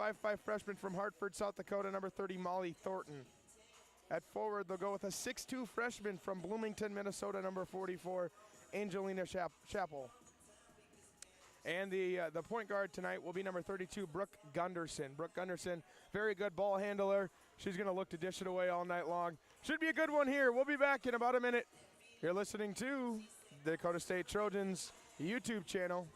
5'5" freshman from Hartford, South Dakota, number 30, Molly Thornton. At forward, they'll go with a 6'2" freshman from Bloomington, Minnesota, number 44, Angelina Chappell. And the point guard tonight will be number 32, Brooke Gunderson. Brooke Gunderson, very good ball handler. She's going to look to dish it away all night long. Should be a good one here. We'll be back in about a minute. You're listening to the Dakota State Trojans YouTube channel.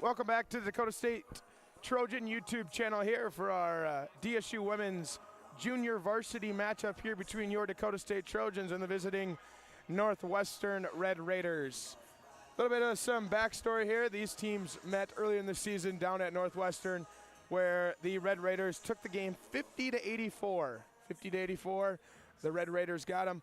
Welcome back to the Dakota State Trojan YouTube channel here for our DSU Women's Junior Varsity matchup here between your Dakota State Trojans and the visiting Northwestern Red Raiders. A little bit of some backstory here. These teams met earlier in the season down at Northwestern where the Red Raiders took the game 50-84. 50-84, the Red Raiders got them.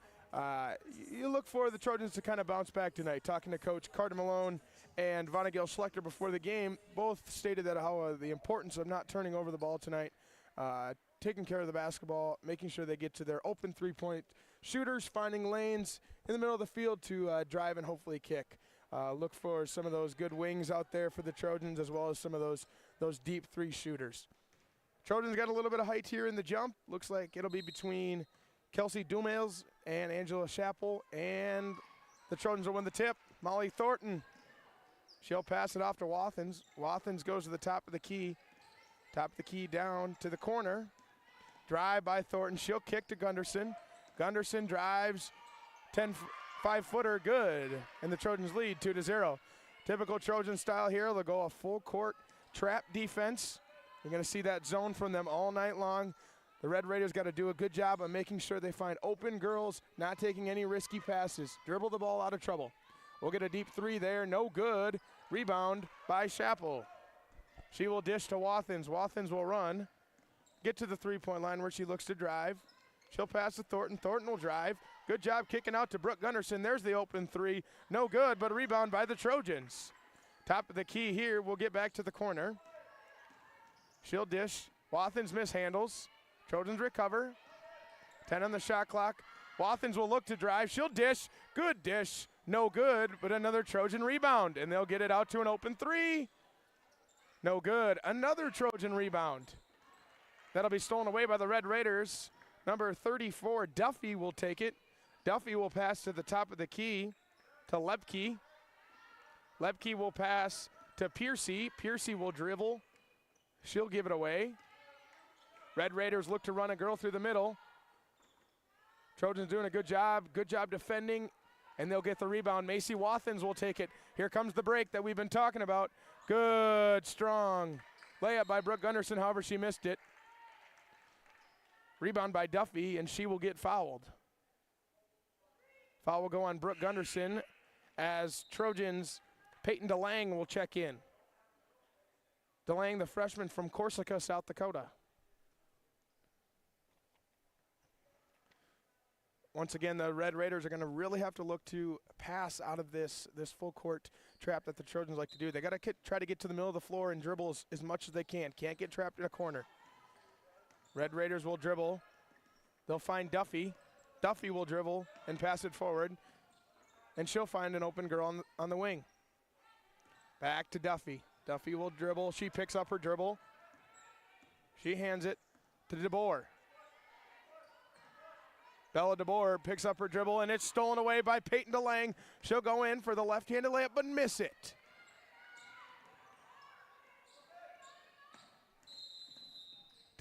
You look for the Trojans to kind of bounce back tonight. Talking to Coach Carter Malone and Vonnegut Schlechter before the game, both stated that how the importance of not turning over the ball tonight, taking care of the basketball, making sure they get to their open three-point shooters, finding lanes in the middle of the field to drive and hopefully kick. Look for some of those good wings out there for the Trojans as well as some of those deep three shooters. Trojans got a little bit of height here in the jump. Looks like it'll be between Kelsey Dumales and Angela Chappell, and the Trojans will win the tip. Molly Thornton, she'll pass it off to Wathens. Wathens goes to the top of the key down to the corner. Drive by Thornton, she'll kick to Gunderson. Gunderson drives, 5-footer, good, and the Trojans lead 2-0. Typical Trojan style here, they'll go a full court trap defense. You're gonna see that zone from them all night long. The Red Raiders got to do a good job of making sure they find open girls, not taking any risky passes. Dribble the ball out of trouble. We'll get a deep three there, no good. Rebound by Chappell. She will dish to Wathens. Wathens will run, get to the three-point line where she looks to drive. She'll pass to Thornton. Thornton will drive. Good job kicking out to Brooke Gunderson. There's the open three. No good, but a rebound by the Trojans. Top of the key here. We'll get back to the corner. She'll dish. Wathens mishandles. Trojans recover. 10 on the shot clock. Wathens will look to drive. She'll dish. Good dish. No good, but another Trojan rebound. And they'll get it out to an open three. No good. Another Trojan rebound. That'll be stolen away by the Red Raiders. Number 34, Duffy, will take it. Duffy will pass to the top of the key to Lepke. Lepke will pass to Piercy. Piercy will dribble. She'll give it away. Red Raiders look to run a girl through the middle. Trojans doing a good job defending, and they'll get the rebound. Macy Wathens will take it. Here comes the break that we've been talking about. Good, strong layup by Brooke Gunderson, however she missed it. Rebound by Duffy, and she will get fouled. Foul will go on Brooke Gunderson as Trojans' Peyton DeLang will check in. DeLang, the freshman from Corsica, South Dakota. once again, the Red Raiders are going to really have to look to pass out of this full court trap that the Trojans like to do. They got to try to get to the middle of the floor and dribble as much as they can. Can't get trapped in a corner. Red Raiders will dribble. They'll find Duffy. Duffy will dribble and pass it forward, and she'll find an open girl on the wing. Back to Duffy. Duffy will dribble. She picks up her dribble. She hands it to DeBoer. Bella DeBoer picks up her dribble, and it's stolen away by Peyton DeLang. She'll go in for the left-handed layup, but miss it.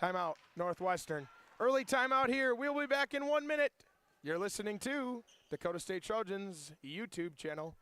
Timeout, Northwestern. Early timeout here. We'll be back in 1 minute. You're listening to Dakota State Trojans YouTube channel.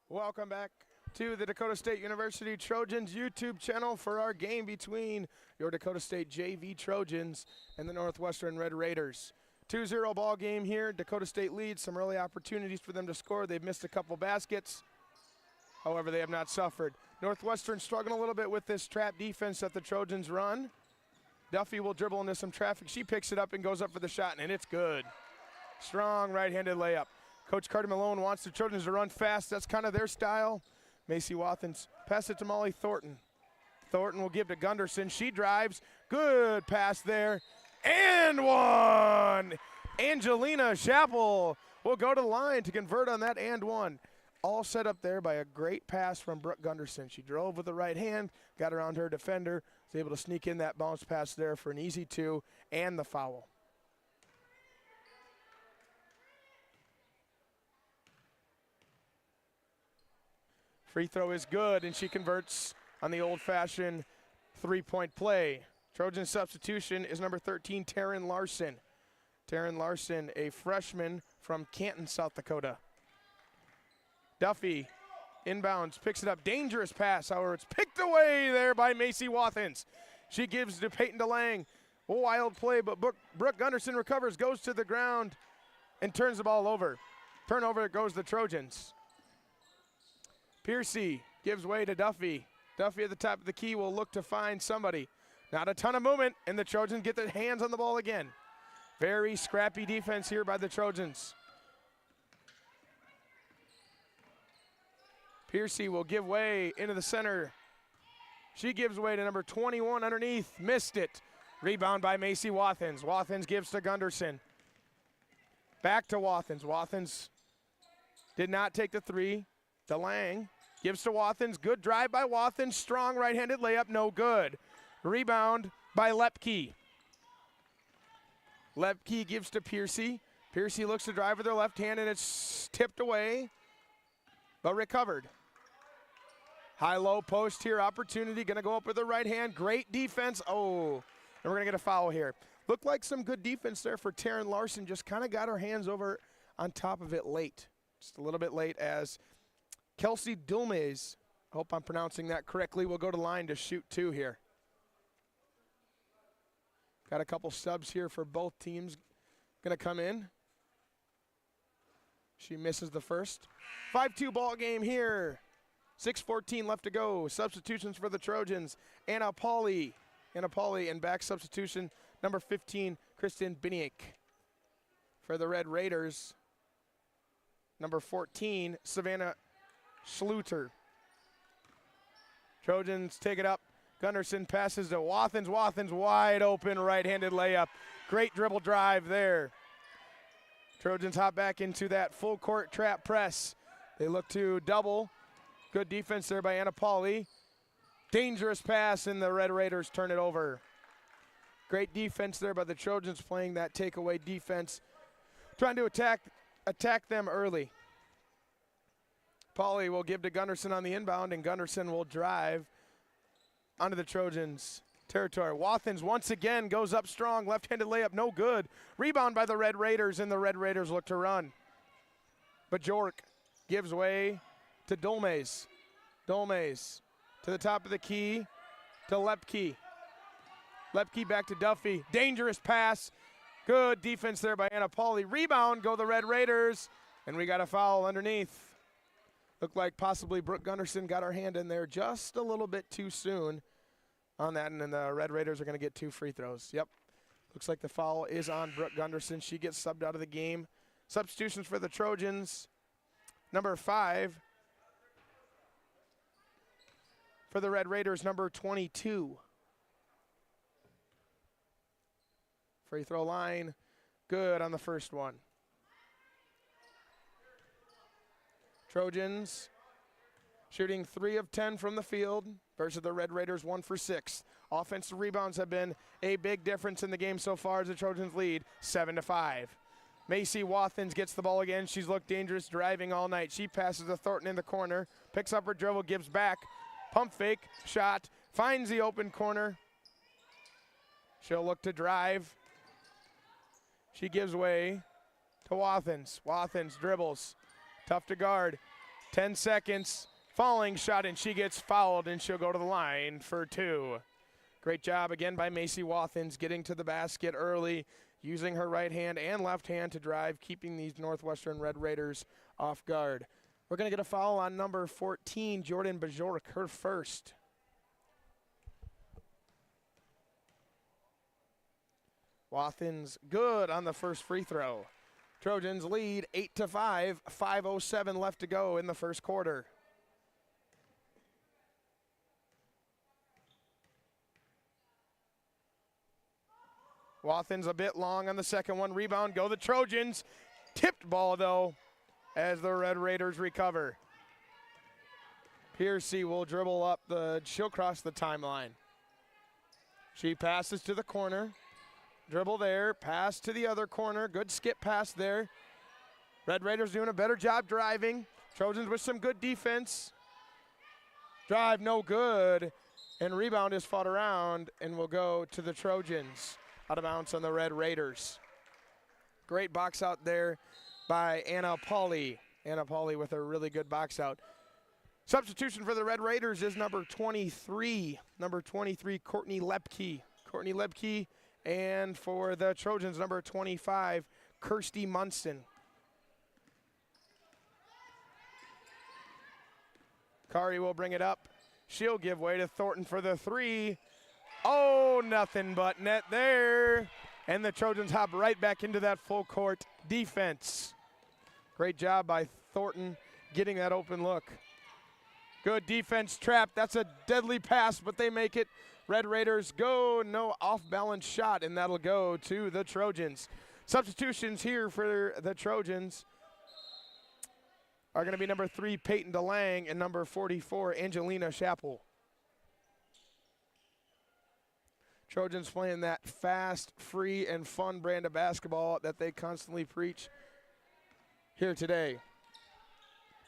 Welcome back to the Dakota State University Trojans YouTube channel for our game between your Dakota State JV Trojans and the Northwestern Red Raiders. 2-0 ball game here. Dakota State leads. Some early opportunities for them to score. They've missed a couple baskets. However, they have not suffered. Northwestern struggling a little bit with this trap defense that the Trojans run. Duffy will dribble into some traffic. She picks it up and goes up for the shot, and it's good. Strong right-handed layup. Coach Carter Malone wants the Trojans to run fast. That's kind of their style. Macy Wathens pass it to Molly Thornton. Thornton will give to Gunderson. She drives. Good pass there. And one. Angelina Chappell will go to the line to convert on that and one. All set up there by a great pass from Brooke Gunderson. She drove with the right hand, got around her defender, was able to sneak in that bounce pass there for an easy two and the foul. Free throw is good, and she converts on the old-fashioned three-point play. Trojan substitution is number 13, Taryn Larson. Taryn Larson, a freshman from Canton, South Dakota. Duffy inbounds, picks it up. Dangerous pass, however, it's picked away there by Macy Wathens. She gives to Peyton DeLang. A wild play, but Brooke Gunderson recovers, goes to the ground, and turns the ball over. Turnover goes the Trojans. Piercy gives way to Duffy. Duffy at the top of the key will look to find somebody. Not a ton of movement, and the Trojans get their hands on the ball again. Very scrappy defense here by the Trojans. Piercy will give way into the center. She gives way to number 21 underneath. Missed it. Rebound by Macy Wathens. Wathens gives to Gunderson. Back to Wathens. Wathens did not take the three. DeLang gives to Wathens. Good drive by Wathens. Strong right-handed layup. No good. Rebound by Lepke. Lepke gives to Piercy. Piercy looks to drive with her left hand, and it's tipped away, but recovered. High-low post here. Opportunity. Going to go up with the right hand. Great defense. Oh, and we're going to get a foul here. Looked like some good defense there for Taryn Larson. Just kind of got her hands over on top of it late. Just a little bit late as Kelsey Dulmes, I hope I'm pronouncing that correctly, will go to line to shoot two here. Got a couple subs here for both teams. Going to come in. She misses the first. 5-2 ball game here. 6:14 left to go. Substitutions for the Trojans. Anna Pauley and back substitution, number 15, Kristen Biniak. For the Red Raiders, number 14, Savannah Schluter. Trojans take it up. Gunderson passes to Wathens. Wathens wide open right-handed layup. Great dribble drive there. Trojans hop back into that full court trap press. They look to double. Good defense there by Anna Pauley. Dangerous pass, and the Red Raiders turn it over. Great defense there by the Trojans, playing that takeaway defense, trying to attack them early. Pauley will give to Gunderson on the inbound, and Gunderson will drive onto the Trojans territory. Wathens once again goes up strong. Left-handed layup, no good. Rebound by the Red Raiders, and the Red Raiders look to run. Bajork gives way to Dolmays. Dolmays to the top of the key to Lepke. Lepke back to Duffy. Dangerous pass. Good defense there by Anapoli. Rebound, go the Red Raiders. And we got a foul underneath. Looked like possibly Brooke Gunderson got her hand in there just a little bit too soon on that. And then the Red Raiders are going to get 2 free throws. Yep. Looks like the foul is on Brooke Gunderson. She gets subbed out of the game. Substitutions for the Trojans. Number 5. For the Red Raiders, number 22. Free throw line, good on the first one. Trojans shooting 3 of 10 from the field versus the Red Raiders 1 for 6. Offensive rebounds have been a big difference in the game so far as the Trojans lead 7-5. Macy Wathens gets the ball again. She's looked dangerous driving all night. She passes to Thornton in the corner, picks up her dribble, gives back, pump fake, shot, finds the open corner. She'll look to drive. She gives way to Wathens. Wathens dribbles. Tough to guard. 10 seconds. Falling shot, and she gets fouled, and she'll go to the line for 2. Great job again by Macy Wathens getting to the basket early, using her right hand and left hand to drive, keeping these Northwestern Red Raiders off guard. We're going to get a foul on number 14, Jordan Bajork, her first. Wathens good on the first free throw. Trojans lead 8-5, 5:07 left to go in the first quarter. Wathens a bit long on the second one. Rebound, go the Trojans. Tipped ball though as the Red Raiders recover. Piercy will dribble up she'll cross the timeline. She passes to the corner. Dribble there, pass to the other corner. Good skip pass there. Red Raiders doing a better job driving. Trojans with some good defense. Drive no good. And rebound is fought around and will go to the Trojans. Out of bounds on the Red Raiders. Great box out there by Anna Pauley. Anna Pauley with a really good box out. Substitution for the Red Raiders is number 23. Number 23, Courtney Lepke. Courtney Lepke. And for the Trojans, number 25, Kirsty Munson. Kari will bring it up. She'll give way to Thornton for the 3. Oh, nothing but net there. And the Trojans hop right back into that full court defense. Great job by Thornton getting that open look. Good defense trap. That's a deadly pass, but they make it. Red Raiders go, no off-balance shot, and that'll go to the Trojans. Substitutions here for the Trojans are going to be number 3, Peyton DeLang, and number 44, Angelina Chappell. Trojans playing that fast, free, and fun brand of basketball that they constantly preach here today.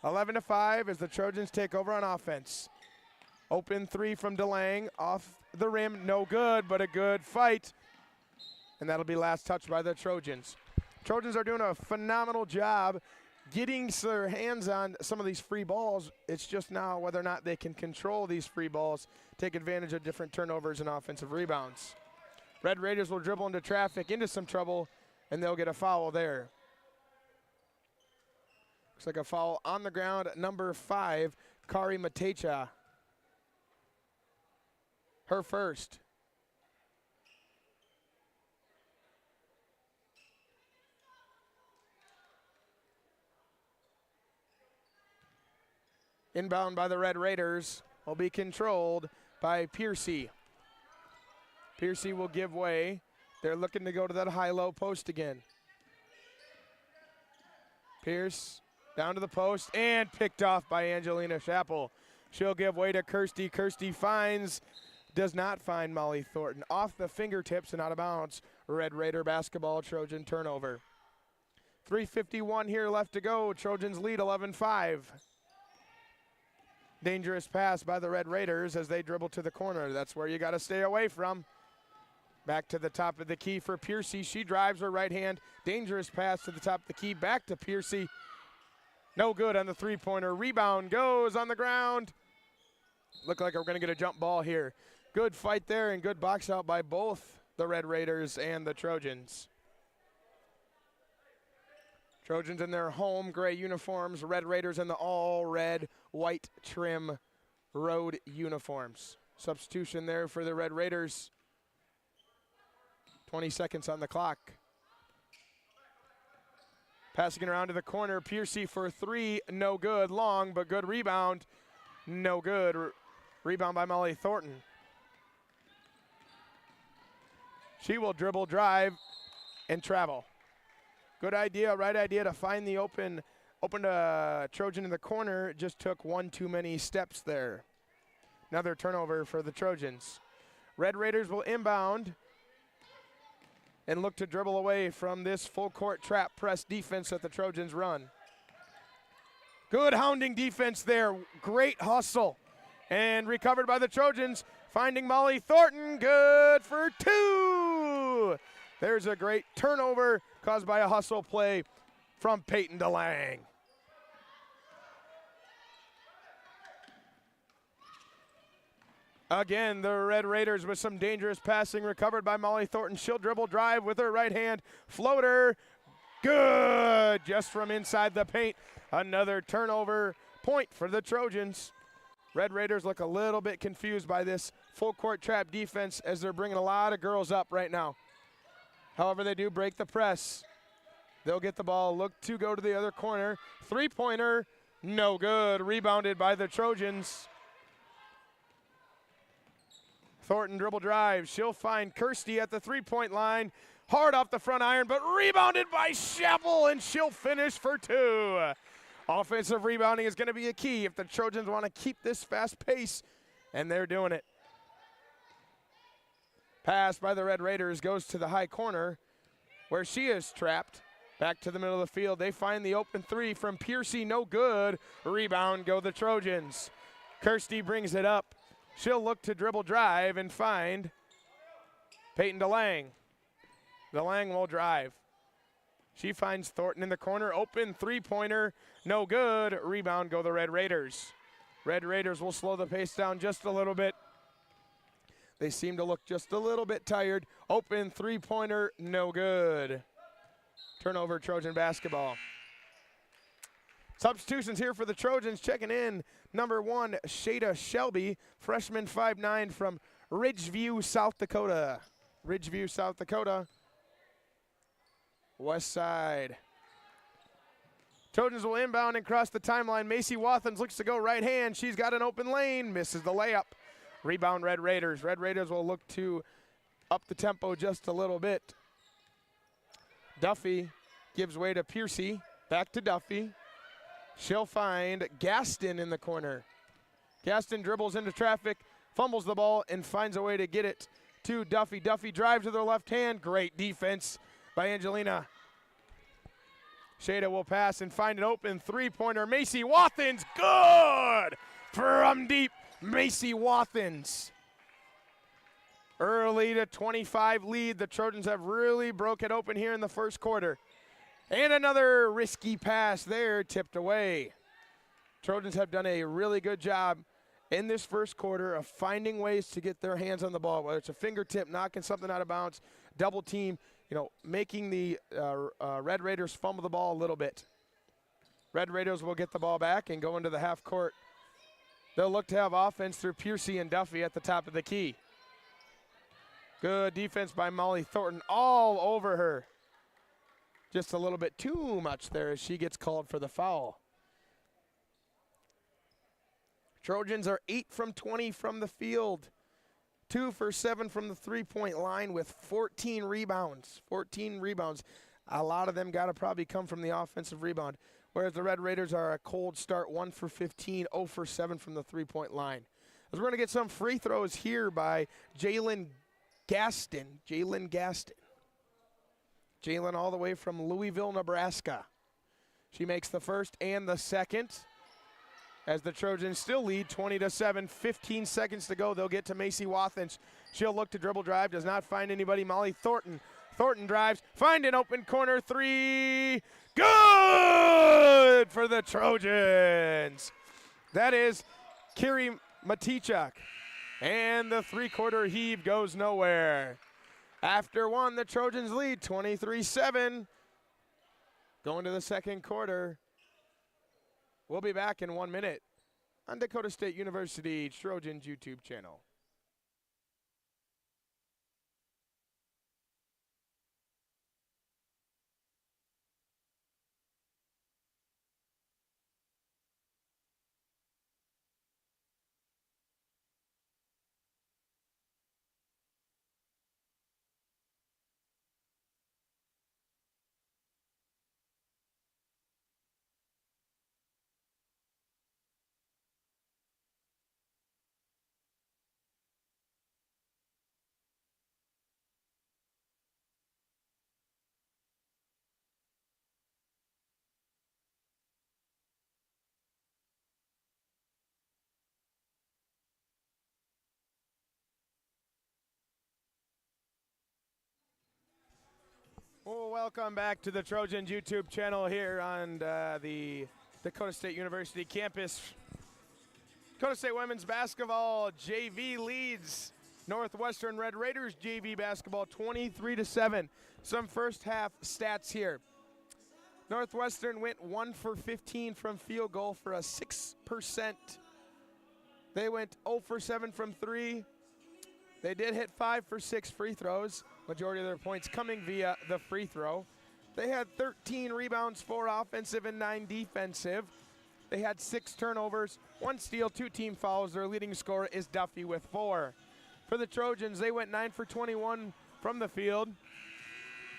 11-5 as the Trojans take over on offense. Open 3 from DeLang, off the rim, no good, but a good fight. And that'll be last touch by the Trojans. Trojans are doing a phenomenal job getting their hands on some of these free balls. It's just now whether or not they can control these free balls, take advantage of different turnovers and offensive rebounds. Red Raiders will dribble into traffic, into some trouble, and they'll get a foul there. Looks like a foul on the ground, number 5, Kari Matecha. Her first. Inbound by the Red Raiders will be controlled by Piercy. Piercy will give way. They're looking to go to that high-low post again. Pierce down to the post and picked off by Angelina Chappell. She'll give way to Kirsty. Kirsty does not find Molly Thornton. Off the fingertips and out of bounds. Red Raider basketball, Trojan turnover. 3:51 here left to go. Trojans lead 11-5. Dangerous pass by the Red Raiders as they dribble to the corner. That's where you got to stay away from. Back to the top of the key for Piercy. She drives her right hand. Dangerous pass to the top of the key. Back to Piercy. No good on the three-pointer. Rebound goes on the ground. Look like we're going to get a jump ball here. Good fight there and good box out by both the Red Raiders and the Trojans. Trojans in their home gray uniforms. Red Raiders in the all red, white trim road uniforms. Substitution there for the Red Raiders. 20 seconds on the clock. Passing it around to the corner. Piercy for three, no good. Long, but good rebound. No good. Rebound by Molly Thornton. She will dribble, drive, and travel. Good idea, right idea to find the open Trojan in the corner. Just took one too many steps there. Another turnover for the Trojans. Red Raiders will inbound and look to dribble away from this full court trap press defense that the Trojans run. Good hounding defense there. Great hustle. And recovered by the Trojans, finding Molly Thornton. Good for two. There's a great turnover caused by a hustle play from Peyton DeLang. Again, the Red Raiders with some dangerous passing, recovered by Molly Thornton. She'll dribble, drive with her right hand. Floater, good, just from inside the paint. Another turnover point for the Trojans. Red Raiders look a little bit confused by this full court trap defense as they're bringing a lot of girls up right now. However, they do break the press. They'll get the ball, look to go to the other corner. Three-pointer, no good. Rebounded by the Trojans. Thornton dribble drive. She'll find Kirsty at the three-point line. Hard off the front iron, but rebounded by Sheppel, and she'll finish for two. Offensive rebounding is going to be a key if the Trojans want to keep this fast pace, and they're doing it. Pass by the Red Raiders goes to the high corner where she is trapped. Back to the middle of the field. They find the open three from Piercy, no good. Rebound go the Trojans. Kirsty brings it up. She'll look to dribble drive and find Peyton DeLang. DeLang will drive. She finds Thornton in the corner. Open three-pointer, no good. Rebound go the Red Raiders. Red Raiders will slow the pace down just a little bit. They seem to look just a little bit tired. Open three-pointer, no good. Turnover, Trojan basketball. Substitutions here for the Trojans. Checking in, number 1, Shada Shelby, freshman 5'9" from Ridgeview, South Dakota. Ridgeview, South Dakota. West side. Trojans will inbound and cross the timeline. Macy Wathens looks to go right hand. She's got an open lane, misses the layup. Rebound Red Raiders. Red Raiders will look to up the tempo just a little bit. Duffy gives way to Piercy. Back to Duffy. She'll find Gaston in the corner. Gaston dribbles into traffic, fumbles the ball, and finds a way to get it to Duffy. Duffy drives with her left hand. Great defense by Angelina. Shada will pass and find an open three-pointer. Macy Wathens, good! From deep, Macy Wathens. Early to 25 lead. The Trojans have really broke it open here in the first quarter. And another risky pass there, tipped away. Trojans have done a really good job in this first quarter of finding ways to get their hands on the ball, whether it's a fingertip, knocking something out of bounds, double team, making the Red Raiders fumble the ball a little bit. Red Raiders will get the ball back and go into the half court. They'll look to have offense through Piercy and Duffy at the top of the key. Good defense by Molly Thornton, all over her. Just a little bit too much there as she gets called for the foul. Trojans are 8 from 20 from the field. 2 for 7 from the three-point line with 14 rebounds. 14 rebounds. A lot of them got to probably come from the offensive rebound. Whereas the Red Raiders are a cold start, 1 for 15, 0 for 7 from the three-point line. As we're going to get some free throws here by Jalen Gaston. Jalen all the way from Louisville, Nebraska. She makes the first and the second. as the Trojans still lead 20-7, 15 seconds to go. They'll get to Macy Wathen. She'll look to dribble drive, does not find anybody. Molly Thornton. Thornton drives, find an open corner three. Good for the Trojans. That is Kiri Matichak. And the three-quarter heave goes nowhere. After one, the Trojans lead 23-7. Going to the second quarter. We'll be back in 1 minute on Dakota State University Trojans YouTube channel. Well, welcome back to the Trojans YouTube channel here on the Dakota State University campus. Dakota State women's basketball JV leads Northwestern Red Raiders JV basketball 23-7. Some first half stats here. Northwestern went 1 for 15 from field goal for a 6%. They went 0 for 7 from three. They did hit 5 for 6 free throws. Majority of their points coming via the free throw. They had 13 rebounds, 4 offensive and 9 defensive. They had 6 turnovers, 1 steal, 2 team fouls. Their leading scorer is Duffy with 4. For the Trojans, they went 9 for 21 from the field.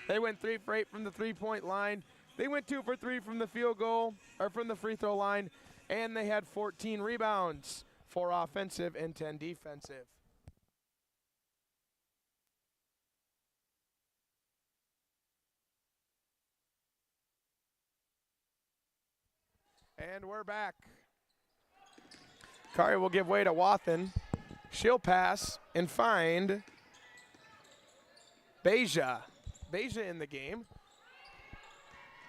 They went 3 for 8 from the three-point line. They went 2 for 3 from the field goal, or from the free throw line, and they had 14 rebounds, 4 offensive and 10 defensive. And we're back. Kari will give way to Wathen. She'll pass and find Beja. Beja in the game.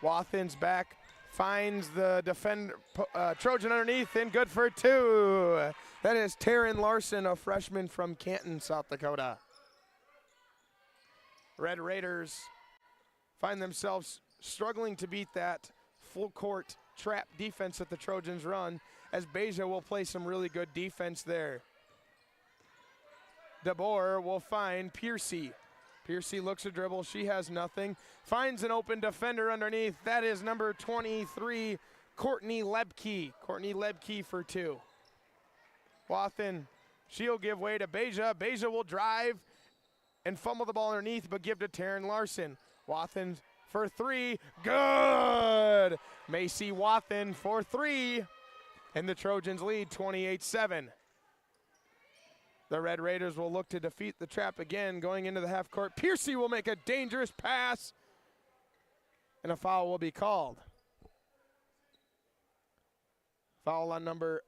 Wathen's back, finds the defender, Trojan underneath, and good for 2. That is Taryn Larson, a freshman from Canton, South Dakota. Red Raiders find themselves struggling to beat that full court trap defense that the Trojans run, as Beja will play some really good defense there. DeBoer will find Piercy. Piercy looks a dribble, she has nothing. Finds an open defender underneath. That is number 23, Courtney Lebke. Courtney Lebke for 2. Wathen, she'll give way to Beja. Beja will drive and fumble the ball underneath, but give to Taryn Larson. Wathen for 3, good! Macy Wathen for 3, and the Trojans lead 28-7. The Red Raiders will look to defeat the trap again, going into the half court. Piercy will make a dangerous pass, and a foul will be called. Foul on number,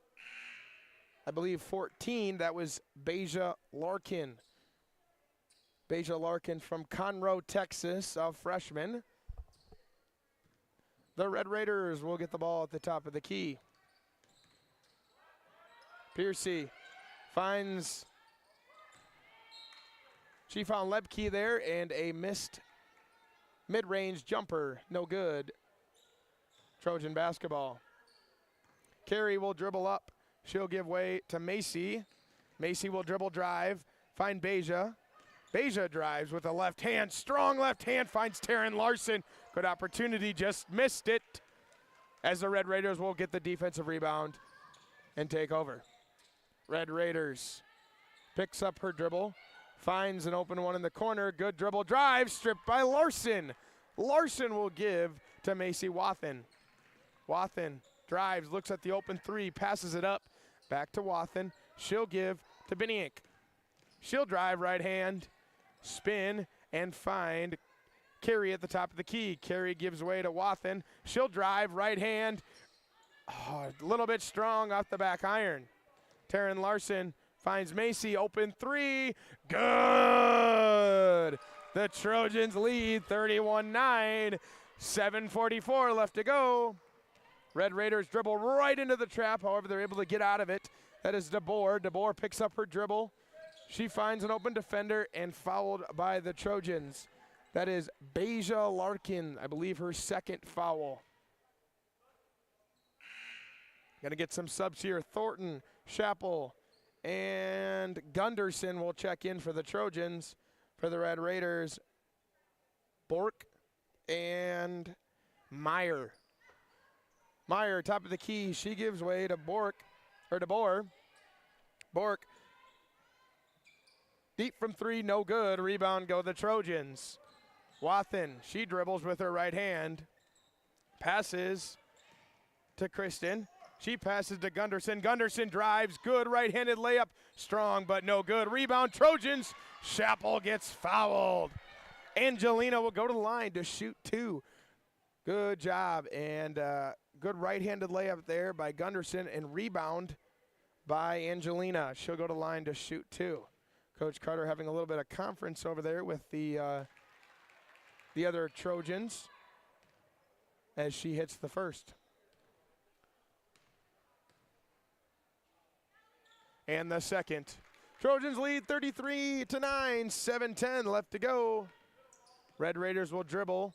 I believe, 14. That was Beja Larkin. Beja Larkin from Conroe, Texas, a freshman. The Red Raiders will get the ball at the top of the key. Piercy finds, she found Lebke there, and a missed mid-range jumper, no good. Trojan basketball. Carey will dribble up. She'll give way to Macy. Macy will dribble drive, find Beja. Beja drives with a left hand, strong left hand, finds Taryn Larson. Good opportunity, just missed it, as the Red Raiders will get the defensive rebound and take over. Red Raiders picks up her dribble, finds an open one in the corner, good dribble drive, stripped by Larson. Larson will give to Macy Wathen. Wathen drives, looks at the open 3, passes it up, back to Wathen. She'll give to Biniak. She'll drive right hand, spin, and find Carey at the top of the key. Carey gives way to Wathen. She'll drive right hand, Oh, a little bit strong off the back iron. Taryn Larson finds Macy, open three, good! The Trojans lead 31-9, 7:44 left to go. Red Raiders dribble right into the trap, however they're able to get out of it. That is DeBoer. DeBoer picks up her dribble. She finds an open defender and fouled by the Trojans. That is Beja Larkin, I believe her second foul. Gonna get some subs here. Thornton, Chappell, and Gunderson will check in for the Trojans. For the Red Raiders, Bork and Meyer. Meyer, top of the key. She gives way to DeBoer. Bork, deep from three, no good. Rebound go the Trojans. Wathen, she dribbles with her right hand. Passes to Kristen. She passes to Gunderson. Gunderson drives, good right-handed layup. Strong, but no good. Rebound, Trojans. Chappell gets fouled. Angelina will go to the line to shoot two. Good job, and good right-handed layup there by Gunderson, and rebound by Angelina. She'll go to the line to shoot two. Coach Carter having a little bit of conference over there with the other Trojans as she hits the first. And the second. Trojans lead 33-9, 7:10 left to go. Red Raiders will dribble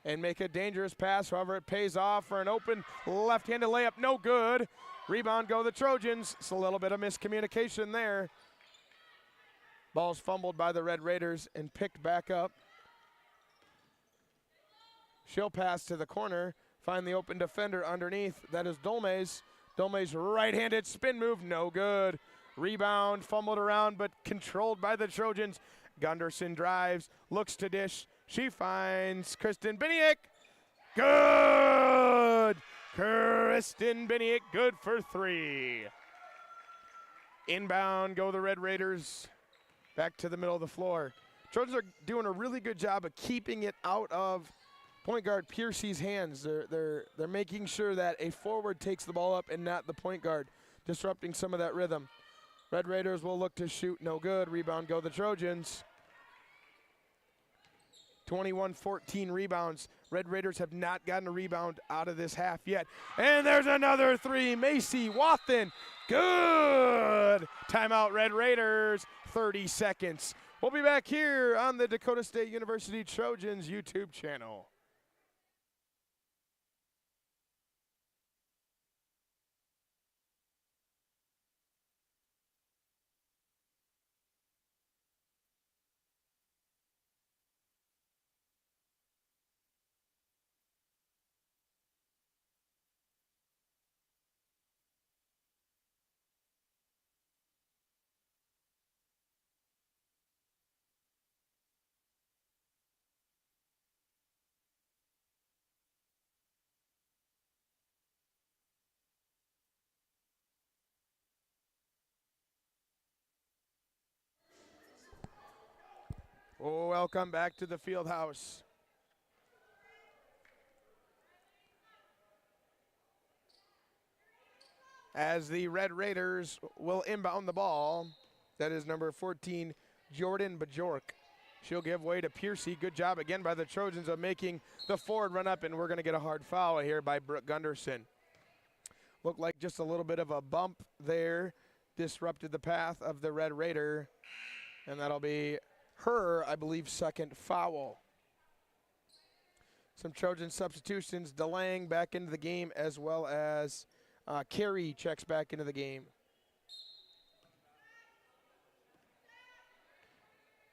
and make a dangerous pass. However, it pays off for an open left-handed layup. No good. Rebound go the Trojans. It's a little bit of miscommunication there. Ball's fumbled by the Red Raiders and picked back up. She'll pass to the corner, find the open defender underneath. That is Dolmes. Dolmes' right-handed spin move, no good. Rebound, fumbled around, but controlled by the Trojans. Gunderson drives, looks to dish. She finds Kristen Biniak. Good! Kristen Biniak, good for three. Inbound go the Red Raiders. Back to the middle of the floor. Trojans are doing a really good job of keeping it out of point guard Piercy's hands. They're making sure that a forward takes the ball up and not the point guard, disrupting some of that rhythm. Red Raiders will look to shoot, no good. Rebound go the Trojans. 21-14 rebounds. Red Raiders have not gotten a rebound out of this half yet. And there's another three. Macy Wathen, good. Timeout Red Raiders, 30 seconds. We'll be back here on the Dakota State University Trojans YouTube channel. Welcome back to the Fieldhouse. As the Red Raiders will inbound the ball, that is number 14, Jordan Bajork. She'll give way to Piercy. Good job again by the Trojans of making the forward run up, and we're going to get a hard foul here by Brooke Gunderson. Looked like just a little bit of a bump there, disrupted the path of the Red Raider, and that'll be her, I believe, second foul. Some Trojan substitutions, DeLang back into the game, as well as Carey checks back into the game.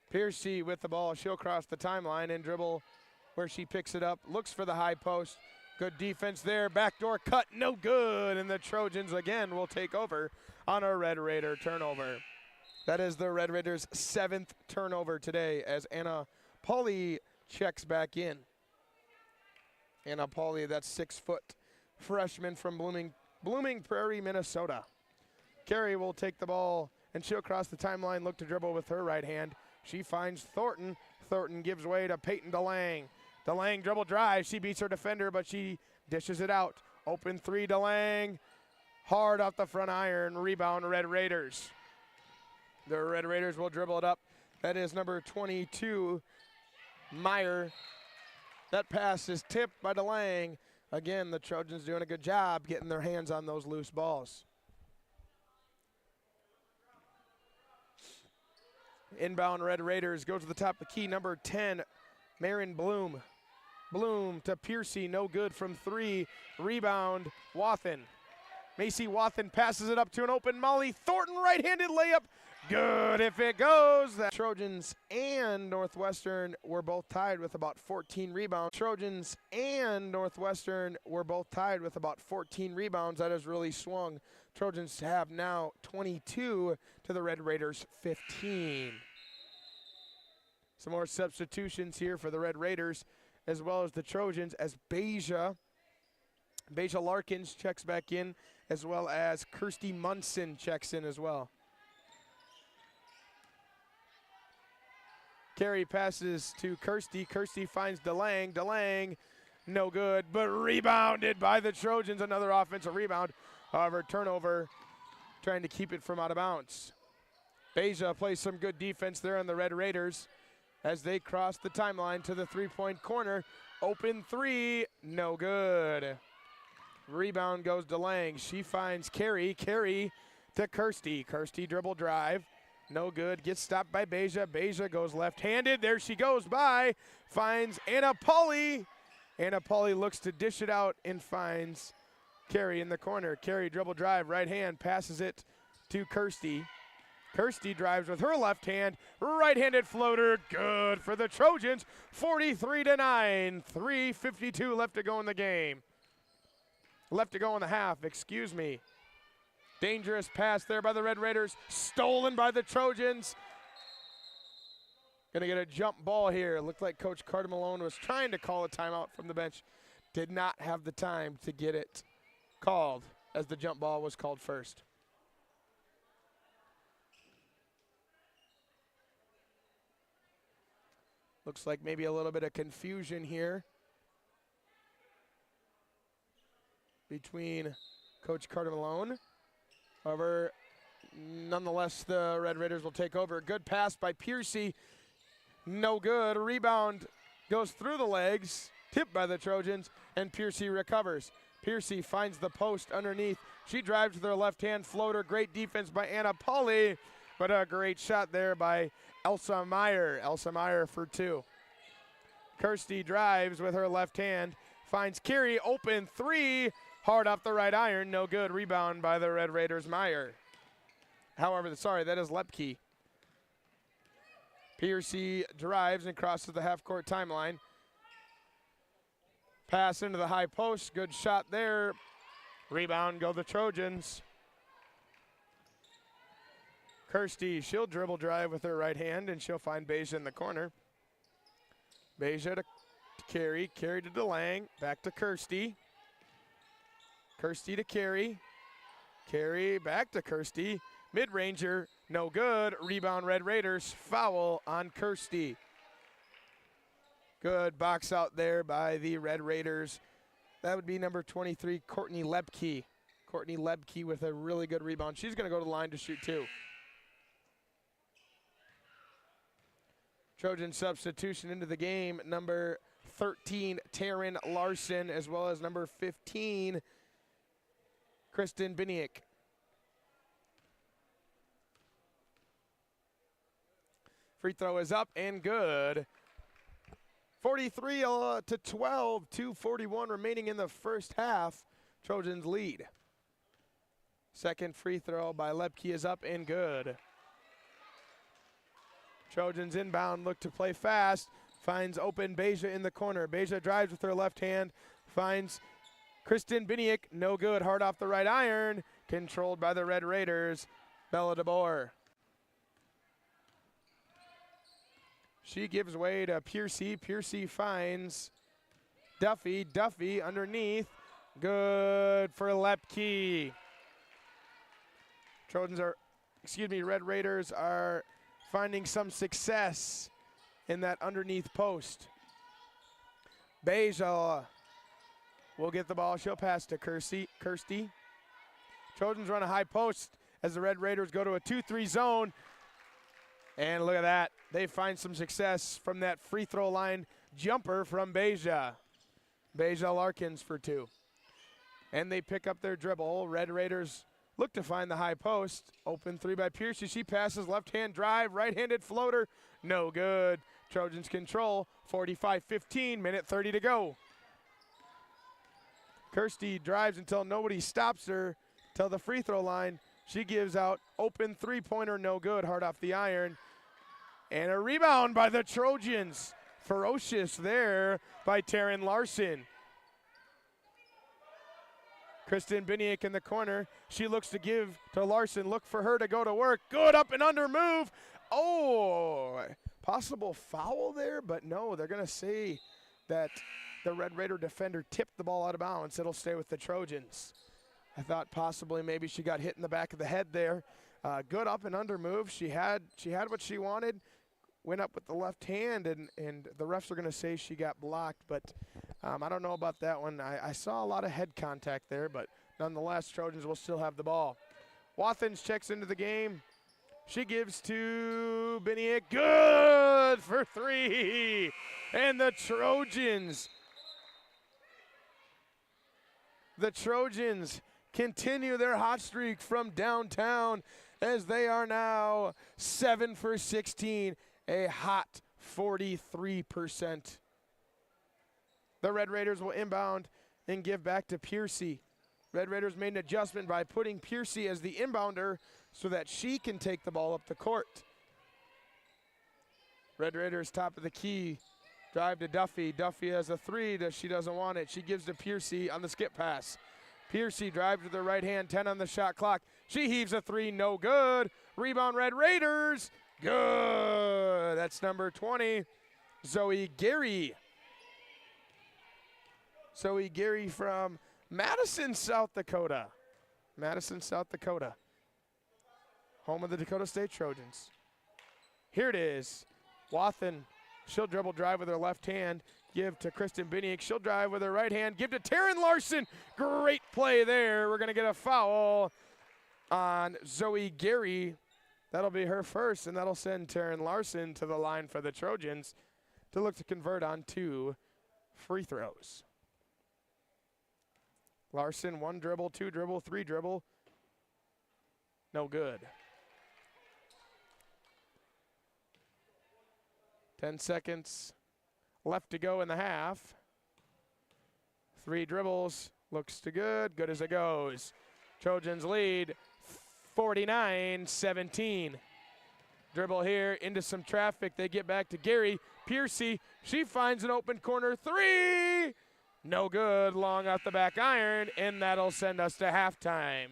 Piercy with the ball. She'll cross the timeline and dribble where she picks it up. Looks for the high post. Good defense there. Backdoor cut, no good. And the Trojans again will take over on a Red Raider turnover. That is the Red Raiders' 7th turnover today as Anna Pauly checks back in. Anna Pauly, that 6-foot freshman from Blooming Prairie, Minnesota. Carey will take the ball, and she'll cross the timeline, look to dribble with her right hand. She finds Thornton. Thornton gives way to Peyton DeLang. DeLang dribble drive. She beats her defender, but she dishes it out. Open three, DeLang. Hard off the front iron. Rebound, Red Raiders. The Red Raiders will dribble it up. That is number 22, Meyer. That pass is tipped by DeLang. Again, the Trojans doing a good job getting their hands on those loose balls. Inbound Red Raiders goes to the top of the key. Number 10, Marin Bloom. Bloom to Piercy, no good from three. Rebound, Wathen. Macy Wathen passes it up to an open Molly Thornton, right-handed layup. Good if it goes. The Trojans and Northwestern were both tied with about 14 rebounds. Trojans and Northwestern were both tied with about 14 rebounds. That has really swung. Trojans have now 22 to the Red Raiders 15. Some more substitutions here for the Red Raiders as well as the Trojans as Beja Larkins checks back in, as well as Kirsty Munson checks in as well. Carey passes to Kirsty. Kirsty finds DeLang. DeLang, no good, but rebounded by the Trojans. Another offensive rebound. However, turnover, trying to keep it from out of bounds. Beja plays some good defense there on the Red Raiders as they cross the timeline to the three-point corner. Open three, no good. Rebound goes DeLang. She finds Carey. Carey to Kirsty. Kirsty dribble drive. No good. Gets stopped by Beja. Beja goes left-handed. There she goes by. Finds Anna Pauly. Anna Pauly looks to dish it out and finds Carey in the corner. Carey dribble drive. Right hand. Passes it to Kirsty. Kirsty drives with her left hand. Right-handed floater. Good for the Trojans. 43-9. 3:52 left to go in the game. Left to go in the half, excuse me. Dangerous pass there by the Red Raiders. Stolen by the Trojans. Gonna get a jump ball here. Looked like Coach Carter Malone was trying to call a timeout from the bench. Did not have the time to get it called as the jump ball was called first. Looks like maybe a little bit of confusion here between Coach Carter Malone. However, nonetheless, the Red Raiders will take over. Good pass by Piercy. No good. Rebound goes through the legs. Tipped by the Trojans, and Piercy recovers. Piercy finds the post underneath. She drives with her left-hand floater. Great defense by Anna Pauly, but a great shot there by Elsa Meyer. Elsa Meyer for two. Kirsty drives with her left hand. Finds Carey. Open three. Hard off the right iron, no good. Rebound by the Red Raiders, Meyer. However, sorry, that is Lepke. Piercy drives and crosses the half-court timeline. Pass into the high post, good shot there. Rebound go the Trojans. Kirsty, she'll dribble drive with her right hand, and she'll find Beja in the corner. Beja to Carey, Carey to DeLang, back to Kirsty. Kirsty to Carey. Carey back to Kirsty. Mid-ranger, no good. Rebound Red Raiders. Foul on Kirsty. Good box out there by the Red Raiders. That would be number 23, Courtney Lebke. Courtney Lebke with a really good rebound. She's going to go to the line to shoot two. Trojan substitution into the game. Number 13, Taryn Larson, as well as number 15, Kristen Biniak. Free throw is up and good. 43-12, 2:41 remaining in the first half. Trojans lead. Second free throw by Lepke is up and good. Trojans inbound, look to play fast. Finds open Beja in the corner. Beja drives with her left hand. Finds Kristen Biniak, no good. Hard off the right iron. Controlled by the Red Raiders. Bella DeBoer. She gives way to Piercy. Piercy finds Duffy. Duffy underneath. Good for Lepke. Red Raiders are finding some success in that underneath post. Beja will get the ball. She'll pass to Kirsty. Trojans run a high post as the Red Raiders go to a 2-3 zone. And look at that. They find some success from that free throw line jumper from Beja. Beja Larkins for 2. And they pick up their dribble. Red Raiders look to find the high post. Open 3 by Piercy. She passes left-hand drive, right-handed floater. No good. Trojans control. 45-15, minute 30 to go. Kirsty drives until nobody stops her till the free throw line. She gives out open three-pointer, no good, hard off the iron. And a rebound by the Trojans. Ferocious there by Taryn Larson. Kristen Biniak in the corner. She looks to give to Larson. Look for her to go to work. Good up and under move. Oh, possible foul there, but no, they're going to say that the Red Raider defender tipped the ball out of bounds. It'll stay with the Trojans. I thought possibly maybe she got hit in the back of the head there. Good up and under move. She had what she wanted. Went up with the left hand, and the refs are going to say she got blocked, but I don't know about that one. I saw a lot of head contact there, but nonetheless, Trojans will still have the ball. Wathens checks into the game. She gives to Biniak. Good for 3. And the Trojans continue their hot streak from downtown as they are now 7 for 16. A hot 43%. The Red Raiders will inbound and give back to Piercy. Red Raiders made an adjustment by putting Piercy as the inbounder so that she can take the ball up the court. Red Raiders top of the key. Drive to Duffy. Duffy has a 3. She doesn't want it. She gives to Piercy on the skip pass. Piercy drives with the right hand, 10 on the shot clock. She heaves a 3, no good. Rebound Red Raiders. Good. That's number 20, Zoe Gary. Zoe Gary from Madison, South Dakota. Madison, South Dakota. Home of the Dakota State Trojans. Here it is. Wathen, she'll dribble drive with her left hand. Give to Kristen Biniak. She'll drive with her right hand. Give to Taryn Larson. Great play there. We're going to get a foul on Zoe Gary. That'll be her first, and that'll send Taryn Larson to the line for the Trojans to look to convert on 2 free throws. Larson, 1 dribble, 2 dribble, 3 dribble. No good. 10 seconds left to go in the half. 3 dribbles, looks to good, good as it goes. Trojans lead 49-17. Dribble here into some traffic. They get back to Gary. Piercy, she finds an open corner 3. No good, long out the back iron, and that'll send us to halftime.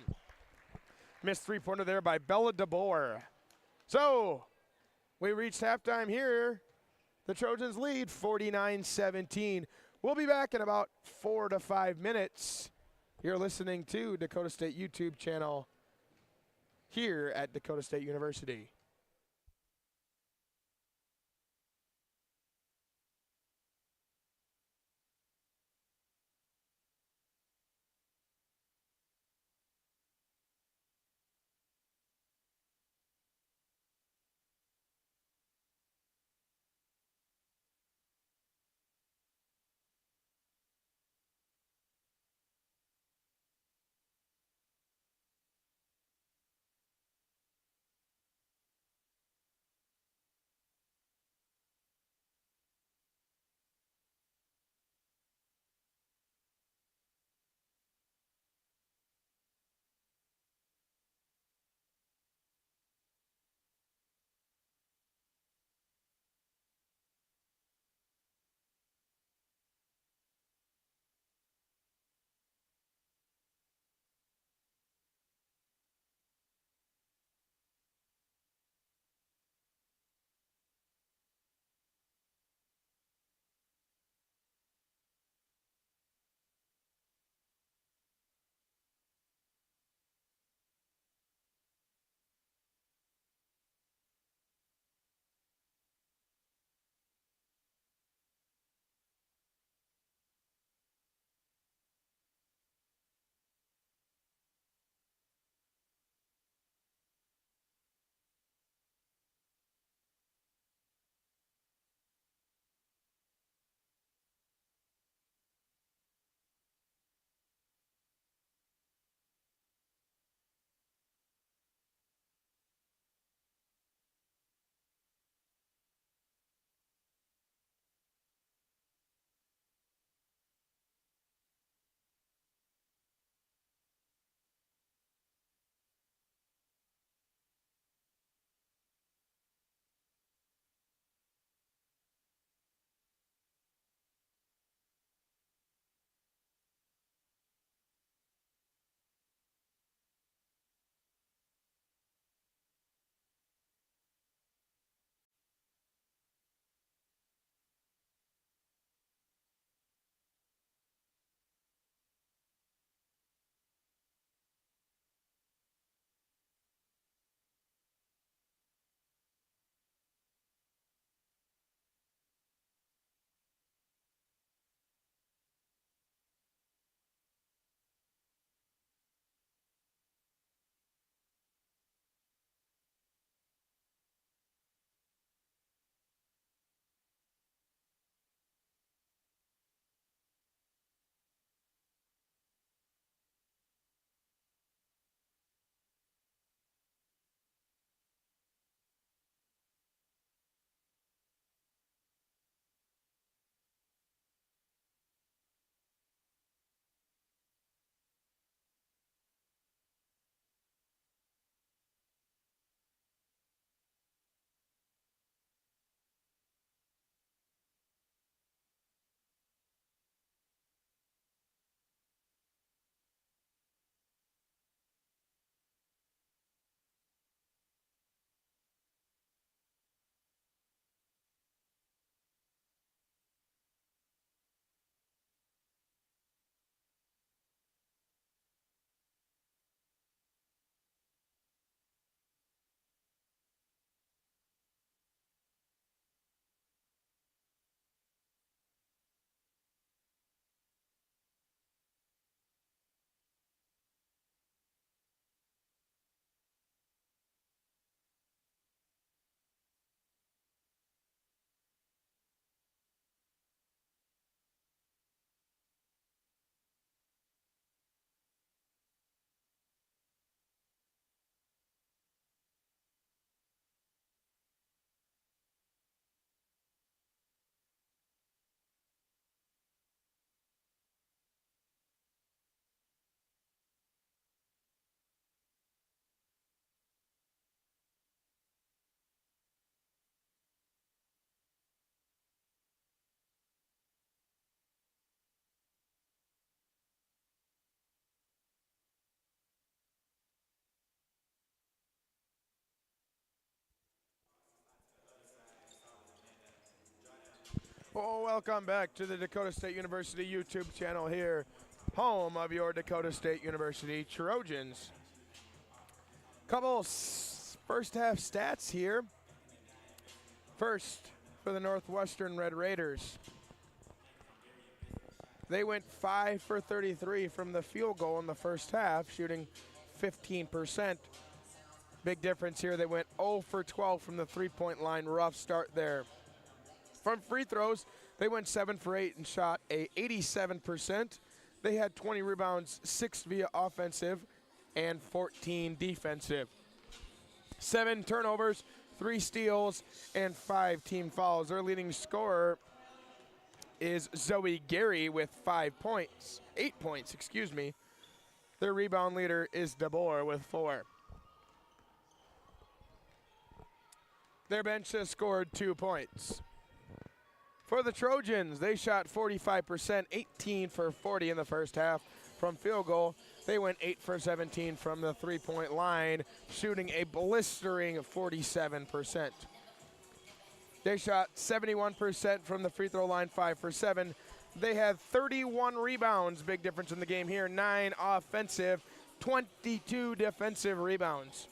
Missed 3-pointer there by Bella DeBoer. So, we reached halftime here. The Trojans lead 49-17. We'll be back in about 4 to 5 minutes. You're listening to Dakota State YouTube channel here at Dakota State University. Oh, welcome back to the Dakota State University YouTube channel here, home of your Dakota State University Trojans. Couple first half stats here. First, for the Northwestern Red Raiders. They went 5 for 33 from the field goal in the first half, shooting 15%. Big difference here, they went 0 for 12 from the three-point line. Rough start there. From free throws, they went 7 for 8 and shot a 87%. They had 20 rebounds, 6 via offensive and 14 defensive. 7 turnovers, 3 steals, and 5 team fouls. Their leading scorer is Zoe Gary with 8 points, excuse me. Their rebound leader is DeBoer with 4. Their bench has scored 2 points. For the Trojans, they shot 45%, 18 for 40 in the first half from field goal. They went 8 for 17 from the three-point line, shooting a blistering 47%. They shot 71% from the free throw line, 5 for 7. They had 31 rebounds, big difference in the game here, 9 offensive, 22 defensive rebounds.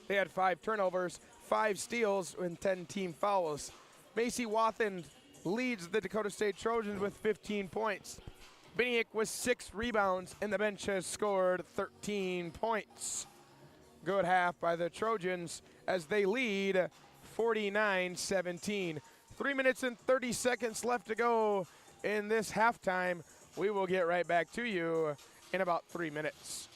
They had 5 turnovers, 5 steals, and 10 team fouls. Macy Wathen leads the Dakota State Trojans with 15 points. Biniak with 6 rebounds, and the bench has scored 13 points. Good half by the Trojans as they lead 49-17. 3 minutes and 30 seconds left to go in this halftime. We will get right back to you in about 3 minutes.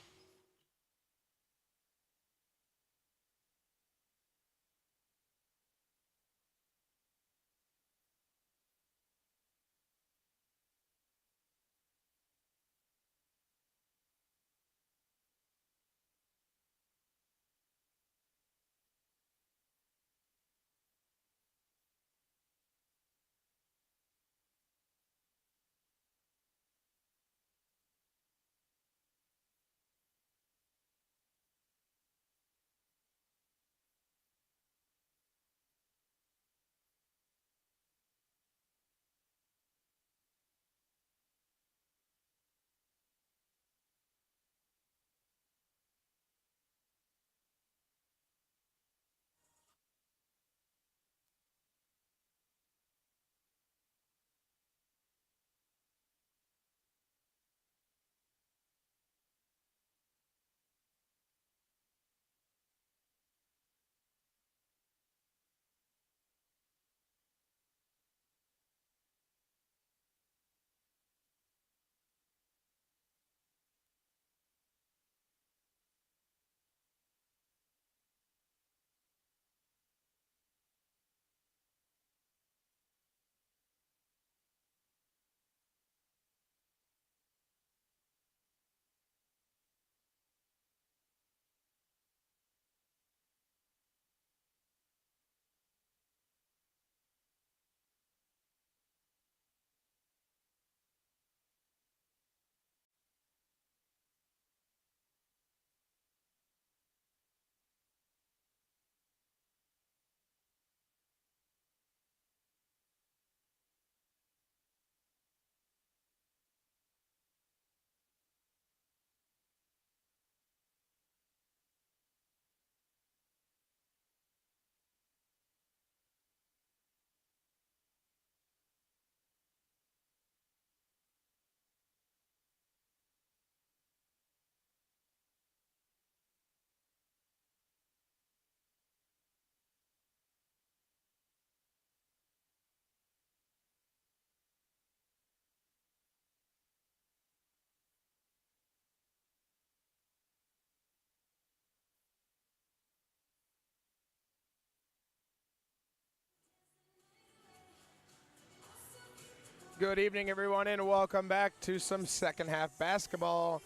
Good evening, everyone, and welcome back to some second half basketball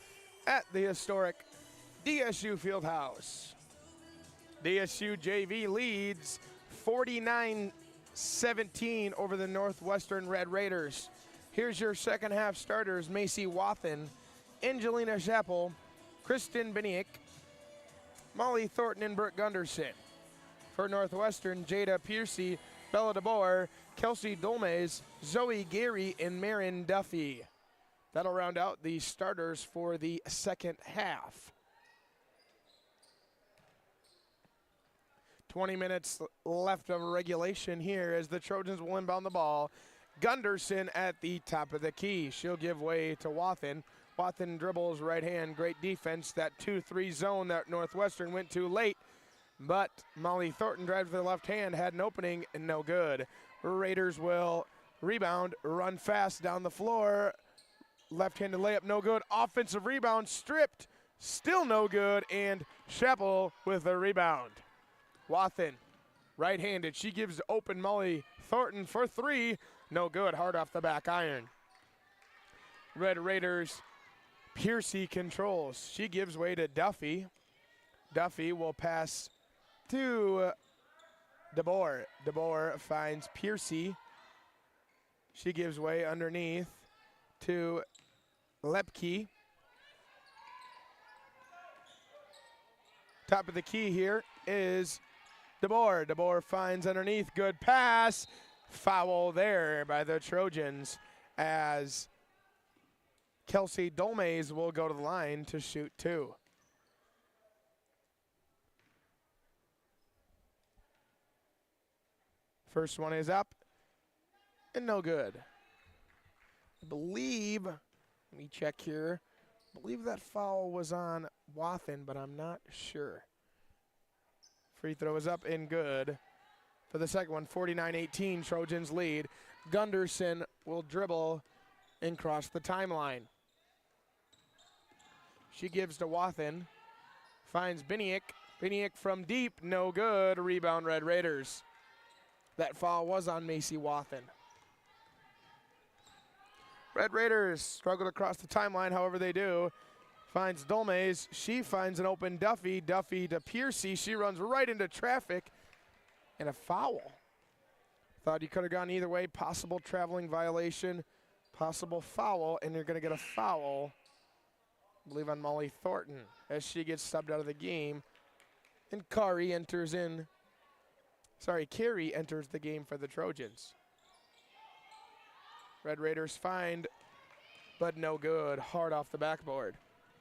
at the historic DSU Fieldhouse. DSU JV leads 49-17 over the Northwestern Red Raiders. Here's your second half starters: Macy Wathen, Angelina Chappell, Kristen Biniak, Molly Thornton, and Brooke Gunderson. For Northwestern, Jada Piercy, Bella DeBoer, Kelsey Dolmes, Zoe Gary, and Marin Duffy. That'll round out the starters for the second half. 20 minutes left of regulation here as the Trojans will inbound the ball. Gunderson at the top of the key. She'll give way to Wathen. Wathen dribbles right hand. Great defense. That 2-3 zone that Northwestern went to late. But Molly Thornton drives with the left hand. Had an opening and no good. Raiders will rebound. Run fast down the floor. Left-handed layup, no good. Offensive rebound, stripped. Still no good. And Chappell with a rebound. Wathen, right-handed. She gives open Molly Thornton for three. No good, hard off the back iron. Red Raiders, Piercy controls. She gives way to Duffy. Duffy will pass to DeBoer. DeBoer finds Piercy. She gives way underneath to Lepke. Top of the key here is DeBoer. DeBoer finds underneath. Good pass. Foul there by the Trojans as Kelsey Dolmes will go to the line to shoot two. First one is up and no good. I believe, let me check here. I believe that foul was on Wathen, but I'm not sure. Free throw is up and good. For the second one, 49-18, Trojans lead. Gunderson will dribble and cross the timeline. She gives to Wathen. Finds Biniak. Biniak from deep, no good. Rebound, Red Raiders. That foul was on Macy Wathen. Red Raiders struggle to cross the timeline, however they do. Finds Dolmes. She finds an open Duffy. Duffy to Piercy. She runs right into traffic. And a foul. Thought you could have gone either way. Possible traveling violation. Possible foul. And you're going to get a foul, I believe, on Molly Thornton as she gets subbed out of the game. And Carey enters in. Sorry, Carey enters the game for the Trojans. Red Raiders find, but no good. Hard off the backboard.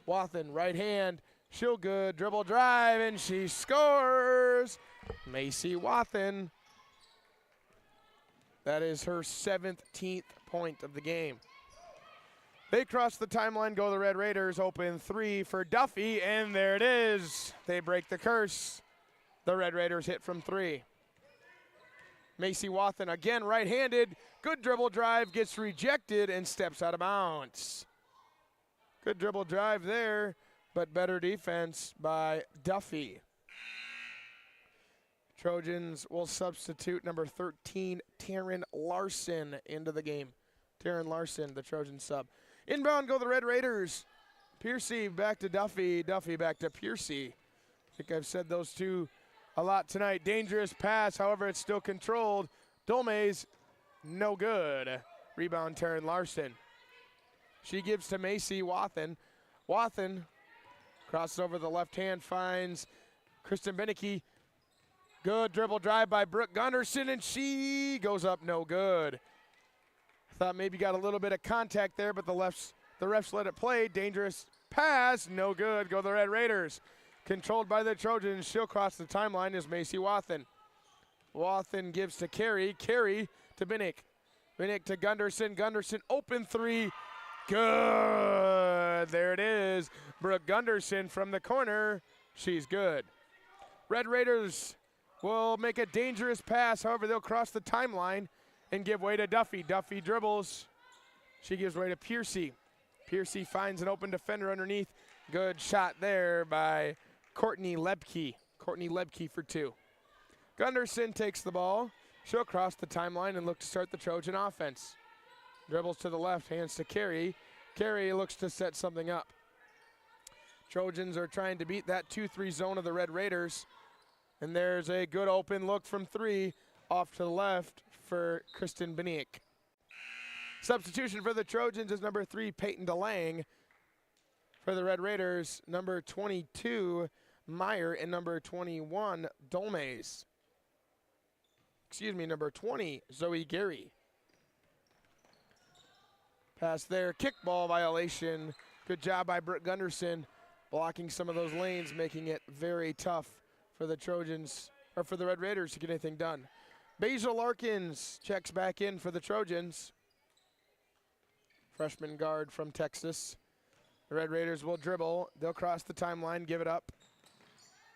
Wathen, right hand, she'll good, dribble drive, and she scores. Macy Wathen. That is her 17th point of the game. They cross the timeline, go the Red Raiders, open three for Duffy, and there it is. They break the curse. The Red Raiders hit from three. Macy Wathen again right-handed, good dribble drive, gets rejected and steps out of bounds. Good dribble drive there, but better defense by Duffy. Trojans will substitute number 13, Taryn Larson, into the game. Taryn Larson, the Trojan sub. Inbound go the Red Raiders. Piercy back to Duffy. Duffy back to Piercy. I think I've said those two a lot tonight. Dangerous pass, however, it's still controlled. Dolmes, no good. Rebound, Taryn Larson. She gives to Macy Wathen. Wathen crosses over the left hand, finds Kristen Beneke. Good dribble drive by Brooke Gunderson, and she goes up no good. Thought maybe got a little bit of contact there, but the refs let it play. Dangerous pass, no good. Go the Red Raiders. Controlled by the Trojans. She'll cross the timeline is Macy Wathen. Wathen gives to Carey. Carey to Binick. Binick to Gunderson. Gunderson open three. Good. There it is. Brooke Gunderson from the corner. She's good. Red Raiders will make a dangerous pass. However, they'll cross the timeline and give way to Duffy. Duffy dribbles. She gives way to Piercy. Piercy finds an open defender underneath. Good shot there by Courtney Lebke. Courtney Lebke for two. Gunderson takes the ball. She'll cross the timeline and look to start the Trojan offense. Dribbles to the left, hands to Carey. Carey looks to set something up. Trojans are trying to beat that 2-3 zone of the Red Raiders. And there's a good open look from three off to the left for Kristen Beniak. Substitution for the Trojans is number 3, Peyton DeLang. For the Red Raiders, number 22, Meyer, and number 21, Dolmes. number 20, Zoe Gary. Pass there, kickball violation. Good job by Brooke Gunderson, blocking some of those lanes, making it very tough for the Trojans, or for the Red Raiders to get anything done. Basil Larkins checks back in for the Trojans. Freshman guard from Texas. The Red Raiders will dribble. They'll cross the timeline, give it up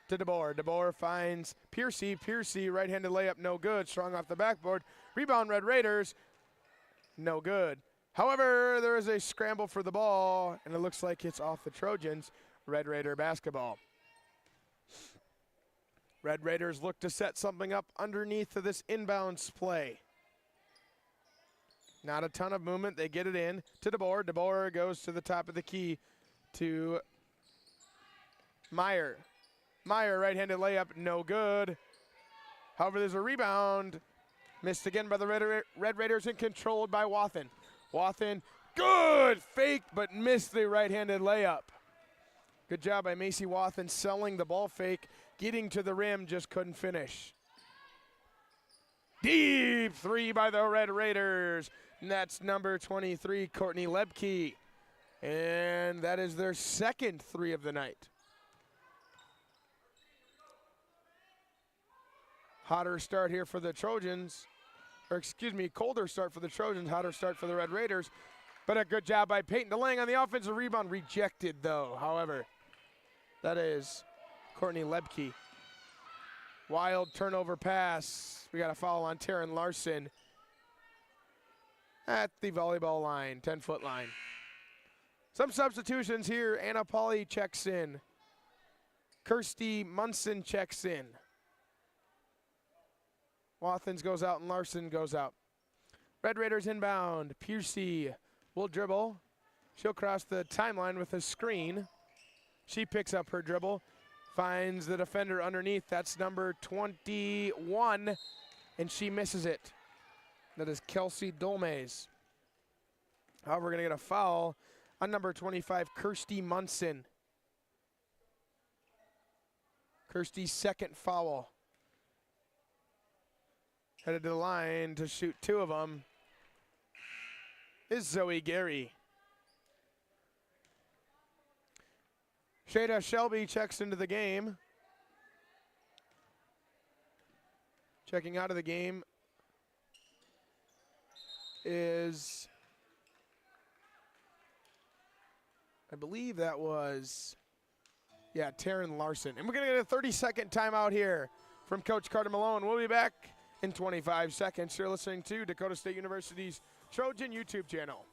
to DeBoer. DeBoer finds Piercy. Piercy, right-handed layup, no good. Strong off the backboard. Rebound, Red Raiders, no good. However, there is a scramble for the ball, and it looks like it's off the Trojans. Red Raider basketball. Red Raiders look to set something up underneath of this inbounds play. Not a ton of movement. They get it in to DeBoer. DeBoer goes to the top of the key to Meyer. Meyer, right-handed layup, no good. However, there's a rebound. Missed again by the Red Raiders and controlled by Wathen. Wathen, good fake, but missed the right-handed layup. Good job by Macy Wathen selling the ball fake, getting to the rim, just couldn't finish. Deep three by the Red Raiders. And that's number 23, Courtney Lebke. And that is their second three of the night. Hotter start here for the Trojans. Or excuse me, colder start for the Trojans, hotter start for the Red Raiders. But a good job by Peyton DeLange on the offensive rebound. Rejected, though, however. That is Courtney Lebke. Wild turnover pass. We got a foul on Taryn Larson at the volleyball line, 10-foot line. Some substitutions here. Anna Pauly checks in. Kirsty Munson checks in. Wathens goes out and Larson goes out. Red Raiders inbound. Piercy will dribble. She'll cross the timeline with a screen. She picks up her dribble, finds the defender underneath. That's number 21, and she misses it. That is Kelsey Dolmes. However, we're going to get a foul on number 25, Kirsty Munson. Kirsty's second foul. Headed to the line to shoot two of them is Zoe Gary. Shada Shelby checks into the game. Checking out of the game is, I believe that was, Taryn Larson. And we're going to get a 30-second timeout here from Coach Carter Malone. We'll be back in 25 seconds. You're listening to Dakota State University's Trojan YouTube channel.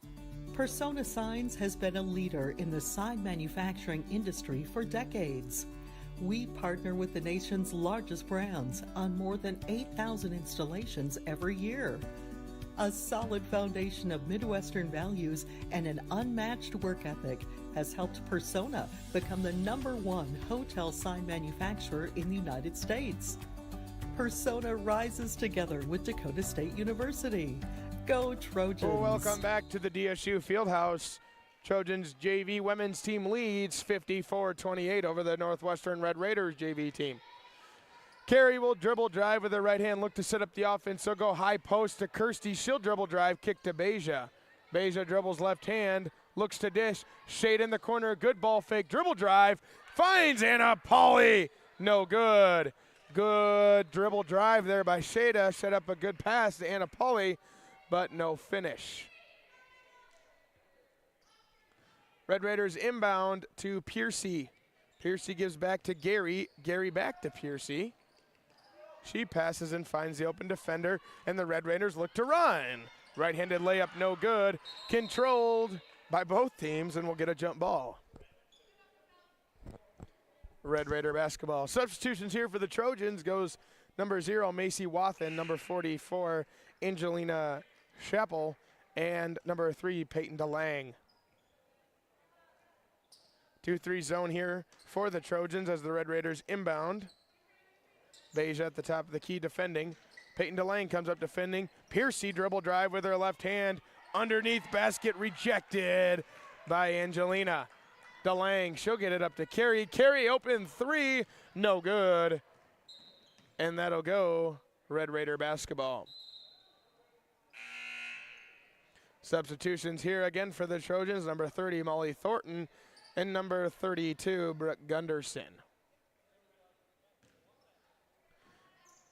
Persona Signs has been a leader in the sign manufacturing industry for decades. We partner with the nation's largest brands on more than 8,000 installations every year. A solid foundation of Midwestern values and an unmatched work ethic has helped Persona become the #1 hotel sign manufacturer in the United States. Persona rises together with Dakota State University. Go Trojans! Well, welcome back to the DSU Fieldhouse. Trojans JV women's team leads 54-28 over the Northwestern Red Raiders JV team. Carey will dribble drive with her right hand, look to set up the offense. She'll go high post to Kirsty. She'll dribble drive, kick to Beja. Beja dribbles left hand, looks to dish. Shade in the corner, good ball fake, dribble drive. Finds Anna Pauly. No good. Good dribble drive there by Shada. Set up a good pass to Anna Pauly, but no finish. Red Raiders inbound to Piercy. Piercy gives back to Gary. Gary back to Piercy. She passes and finds the open defender, and the Red Raiders look to run. Right-handed layup, no good. Controlled by both teams, and we'll get a jump ball. Red Raider basketball. Substitutions here for the Trojans goes number 0, Macy Wathen, number 44, Angelina Chappell, and number 3, Peyton DeLange. 2-3 zone here for the Trojans as the Red Raiders inbound. Beja at the top of the key defending. Peyton DeLange comes up defending. Piercy dribble drive with her left hand. Underneath basket rejected by Angelina. DeLange, she'll get it up to Carey. Carey open three, no good. And that'll go Red Raider basketball. Substitutions here again for the Trojans. Number 30, Molly Thornton, and number 32, Brooke Gunderson.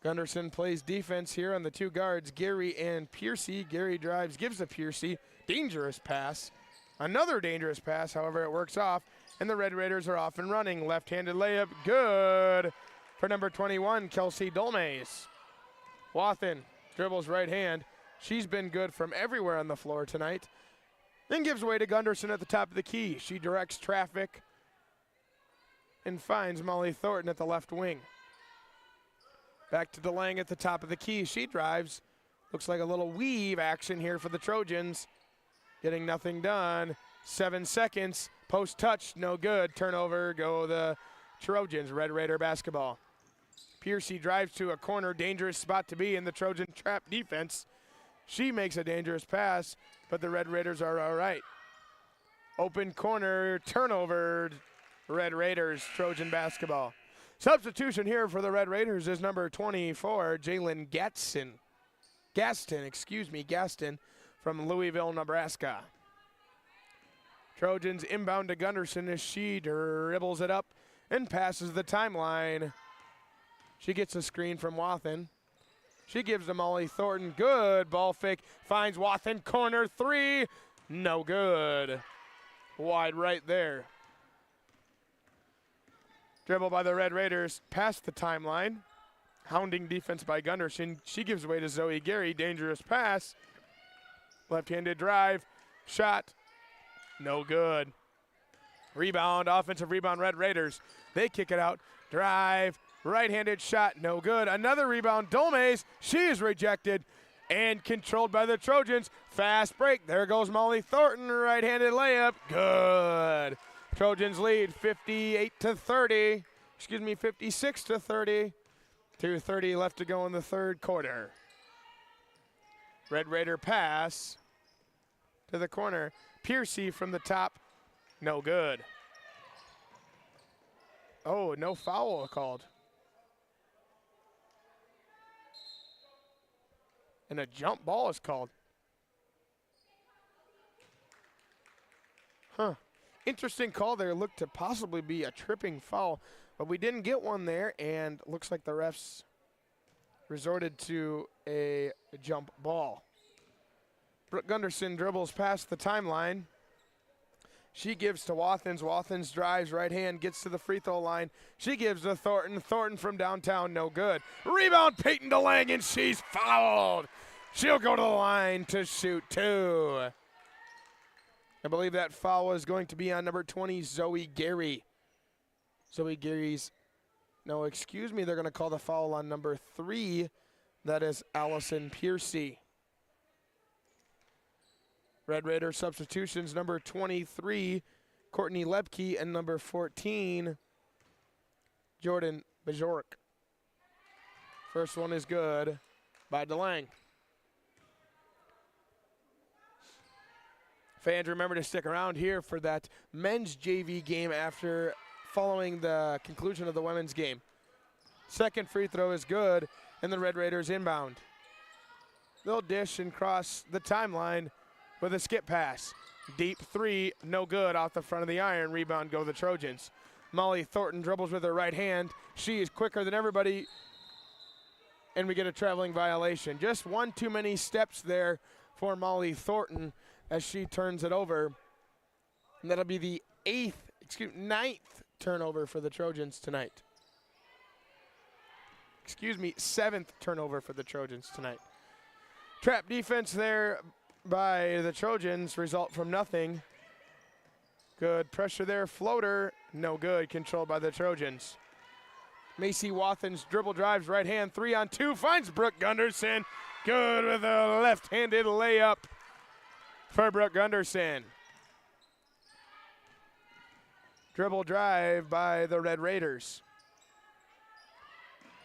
Gunderson plays defense here on the two guards, Gary and Piercy. Gary drives, gives to Piercy. Dangerous pass. Another dangerous pass, however, it works off, and the Red Raiders are off and running. Left-handed layup, good for number 21, Kelsey Dolmays. Wathen dribbles right hand. She's been good from everywhere on the floor tonight. Then gives way to Gunderson at the top of the key. She directs traffic and finds Molly Thornton at the left wing. Back to DeLang at the top of the key. She drives. Looks like a little weave action here for the Trojans. Getting nothing done. 7 seconds. Post touch, no good. Turnover, go the Trojans. Red Raider basketball. Piercy drives to a corner. Dangerous spot to be in the Trojan trap defense. She makes a dangerous pass, but the Red Raiders are all right. Open corner, turnover. Red Raiders, Trojan basketball. Substitution here for the Red Raiders is number 24, Jalen Gaston from Louisville, Nebraska. Trojans inbound to Gunderson as she dribbles it up and passes the timeline. She gets a screen from Wathen. She gives to Molly Thornton. Good ball fake. Finds Wathen. Corner three. No good. Wide right there. Dribble by the Red Raiders. Past the timeline. Hounding defense by Gunderson. She gives way to Zoe Gary. Dangerous pass. Left-handed drive. Shot. No good. Rebound. Offensive rebound. Red Raiders. They kick it out. Drive. Right-handed shot. No good. Another rebound. Dolmays. She is rejected and controlled by the Trojans. Fast break. There goes Molly Thornton. Right-handed layup. Good. Trojans lead 58-30. 56-30. 2:30 left to go in the third quarter. Red Raider pass to the corner. Piercy from the top. No good. Oh, no foul called. And a jump ball is called. Huh. Interesting call there. Looked to possibly be a tripping foul, but we didn't get one there, and looks like the refs resorted to a jump ball. Brooke Gunderson dribbles past the timeline. She gives to Wathens. Wathens drives right hand, gets to the free throw line. She gives to Thornton. Thornton from downtown, no good. Rebound, Peyton DeLang, and she's fouled. She'll go to the line to shoot two. I believe that foul is going to be on number 20, Zoe Gary. Zoe Gary's, no, excuse me, they're going to call the foul on number 3. That is Allison Piercy. Red Raider substitutions, number 23, Courtney Lepke, and number 14, Jordan Bajork. First one is good by DeLang. Fans, remember to stick around here for that men's JV game after following the conclusion of the women's game. Second free throw is good, and the Red Raiders inbound. They'll dish and cross the timeline with a skip pass. Deep three, no good, off the front of the iron. Rebound go the Trojans. Molly Thornton dribbles with her right hand. She is quicker than everybody, and we get a traveling violation. Just one too many steps there for Molly Thornton as she turns it over. And that'll be the 9th turnover for the Trojans tonight. 7th turnover for the Trojans tonight. Trap defense there by the Trojans, result from nothing. Good pressure there, floater, no good, controlled by the Trojans. Macy Wathens dribble drives, right hand, 3-on-2, finds Brooke Gunderson. Good with a left-handed layup for Brooke Gunderson. Dribble drive by the Red Raiders.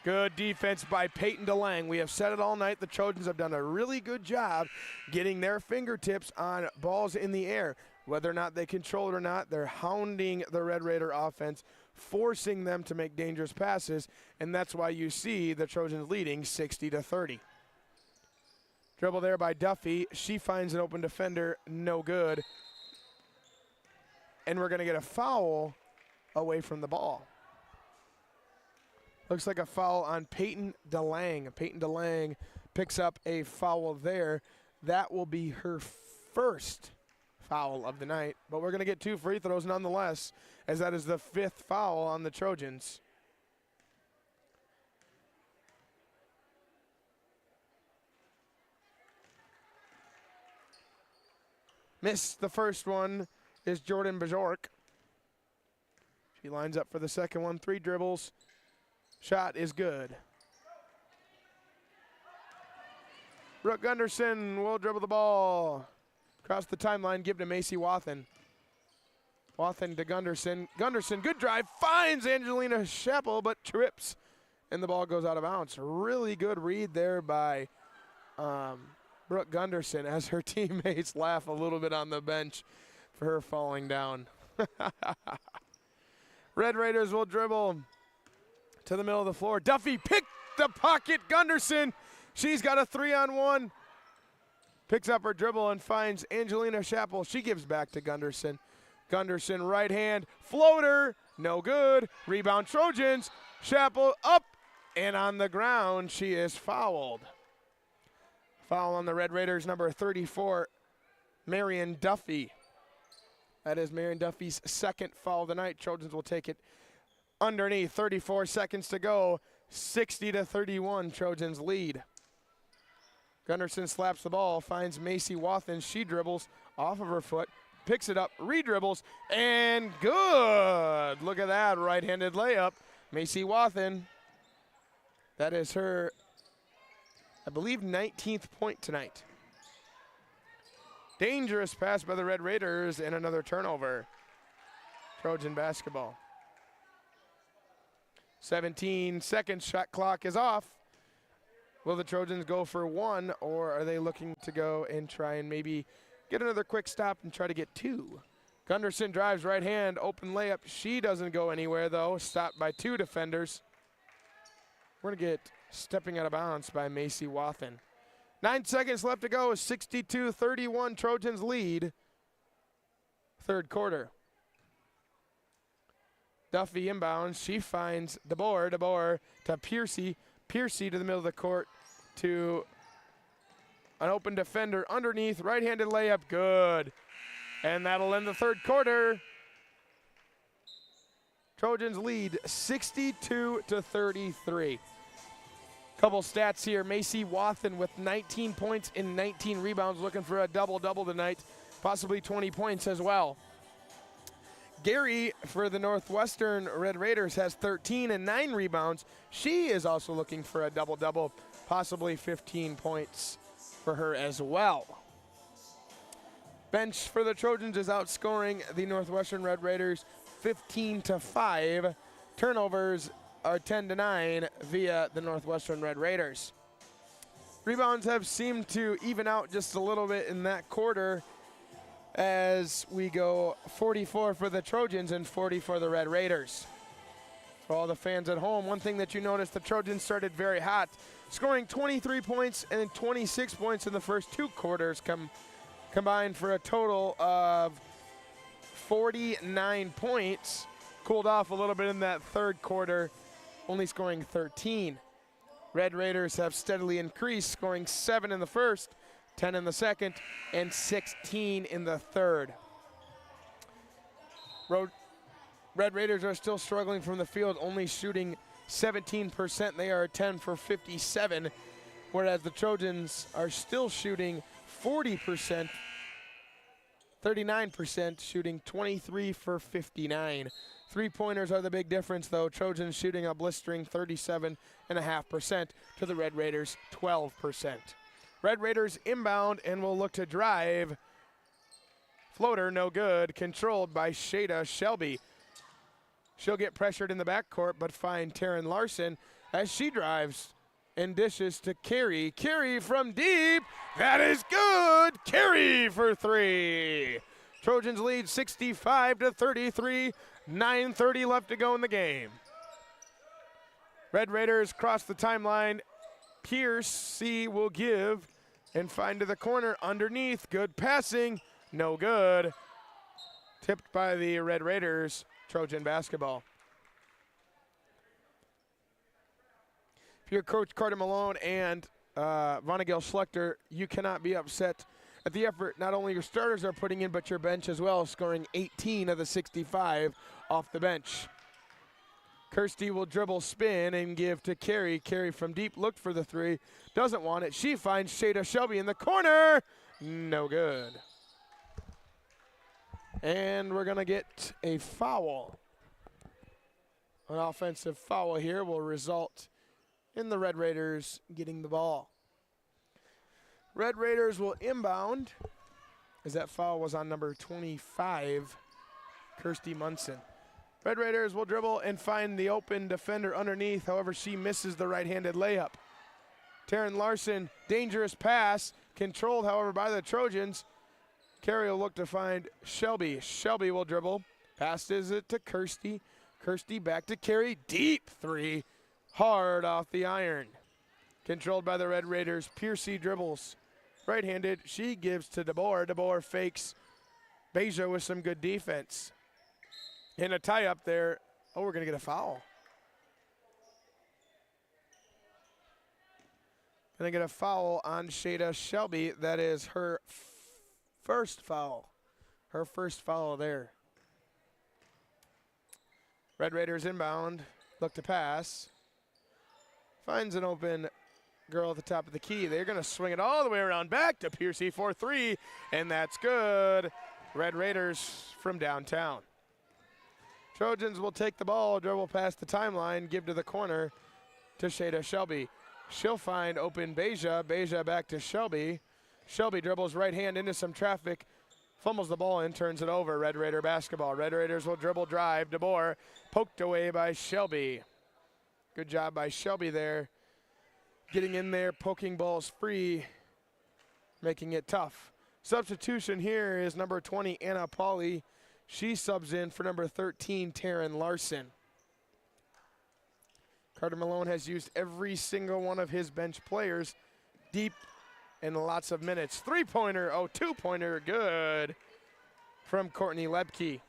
Good defense by Peyton DeLang. We have said it all night. The Trojans have done a really good job getting their fingertips on balls in the air. Whether or not they control it or not, they're hounding the Red Raider offense forcing them to make dangerous passes, and that's why you see the Trojans leading 60-30. Dribble there by Duffy. She finds an open defender, no good. And we're going to get a foul away from the ball. Looks like a foul on Peyton DeLang. Peyton DeLang picks up a foul there. That will be her first foul of the night, but we're going to get 2 free throws nonetheless, as that is the 5th foul on the Trojans. Missed the first one is Jordan Bajork. She lines up for the second one, 3 dribbles. Shot is good. Brooke Gunderson will dribble the ball. Across the timeline, give to Macy Wathen. Wathen to Gunderson. Gunderson, good drive, finds Angelina Scheppel, but trips, and the ball goes out of bounds. Really good read there by Brooke Gunderson, as her teammates laugh a little bit on the bench for her falling down. Red Raiders will dribble to the middle of the floor. Duffy picked the pocket. Gunderson, she's got a 3-on-1. Picks up her dribble and finds Angelina Scheppel. She gives back to Gunderson. Gunderson, right hand, floater, no good. Rebound Trojans. Scheppel up and on the ground. She is fouled. Foul on the Red Raiders, number 34, Marion Duffy. That is Marion Duffy's 2nd foul of the night. Trojans will take it underneath. 34 seconds to go. 60-31, Trojans lead. Gunderson slaps the ball, finds Macy Wathen. She dribbles off of her foot, picks it up, re-dribbles, and good. Look at that right-handed layup. Macy Wathen. That is her, I believe, 19th point tonight. Dangerous pass by the Red Raiders and another turnover. Trojan basketball. 17 seconds, shot clock is off. Will the Trojans go for 1, or are they looking to go and try and maybe get another quick stop and try to get 2? Gunderson drives right hand, open layup. She doesn't go anywhere though, stopped by 2 defenders. We're gonna get stepping out of bounds by Macy Wathen. 9 seconds left to go, 62-31, Trojans lead. 3rd quarter. Duffy inbounds, she finds DeBoer to Piercy. Piercy to the middle of the court to an open defender underneath, right-handed layup, good. And that'll end the 3rd quarter. Trojans lead 62-33. Couple stats here. Macy Wathen with 19 points and 19 rebounds, looking for a double-double tonight, possibly 20 points as well. Gary for the Northwestern Red Raiders has 13 and 9 rebounds. She is also looking for a double-double, possibly 15 points for her as well. Bench for the Trojans is outscoring the Northwestern Red Raiders 15-5. Turnovers are 10-9 via the Northwestern Red Raiders. Rebounds have seemed to even out just a little bit in that quarter, as we go 44 for the Trojans and 40 for the Red Raiders. For all the fans at home, one thing that you noticed, the Trojans started very hot, scoring 23 points and 26 points in the first 2 quarters, combined for a total of 49 points. Cooled off a little bit in that 3rd quarter, only scoring 13. Red Raiders have steadily increased, scoring 7 in the first, 10 in the second, and 16 in the 3rd. Red Raiders are still struggling from the field, only shooting 17%. They are 10 for 57, whereas the Trojans are still shooting 40%, 39%, shooting 23 for 59. 3-pointers are the big difference, though. Trojans shooting a blistering 37.5% to the Red Raiders 12%. Red Raiders inbound and will look to drive. Floater, no good. Controlled by Shada Shelby. She'll get pressured in the backcourt, but find Taryn Larson as she drives and dishes to Carey. Carey from deep. That is good. Carey for 3. Trojans lead 65-33 9:30 left to go in the game. Red Raiders cross the timeline. Piercy will give and find to the corner underneath. Good passing, no good. Tipped by the Red Raiders, Trojan basketball. If you're Coach Carter Malone and Vonnegut Schlechter, you cannot be upset at the effort not only your starters are putting in, but your bench as well, scoring 18 of the 65 off the bench. Kirsty will dribble, spin, and give to Carey. Carey from deep, looked for the three, doesn't want it. She finds Shada Shelby in the corner, no good. And we're gonna get a foul. An offensive foul here will result in the Red Raiders getting the ball. Red Raiders will inbound, as that foul was on number 25, Kirsty Munson. Red Raiders will dribble and find the open defender underneath. However, she misses the right-handed layup. Taryn Larson, dangerous pass, controlled, however, by the Trojans. Carey will look to find Shelby. Shelby will dribble, passes it to Kirsty. Kirsty back to Carey, deep three, hard off the iron. Controlled by the Red Raiders. Piercy dribbles. Right-handed, she gives to DeBoer. DeBoer fakes Beja with some good defense. In a tie-up there, oh, we're gonna get a foul. Gonna get a foul on Shada Shelby. That is her first foul. Her first foul there. Red Raiders inbound, look to pass. Finds an open girl at the top of the key. They're gonna swing it all the way around back to Piercy for three, and that's good. Red Raiders from downtown. Trojans will take the ball, dribble past the timeline, give to the corner to Shada Shelby. She'll find open Beja. Beja back to Shelby. Shelby dribbles right hand into some traffic, fumbles the ball and turns it over. Red Raider basketball. Red Raiders will dribble drive. DeBoer poked away by Shelby. Good job by Shelby there. Getting in there, poking balls free, making it tough. Substitution here is number 20, Anna Pauley. She subs in for number 13, Taryn Larson. Carter Malone has used every single one of his bench players deep in lots of minutes. Three-pointer, oh, two-pointer, good from Courtney Lebke.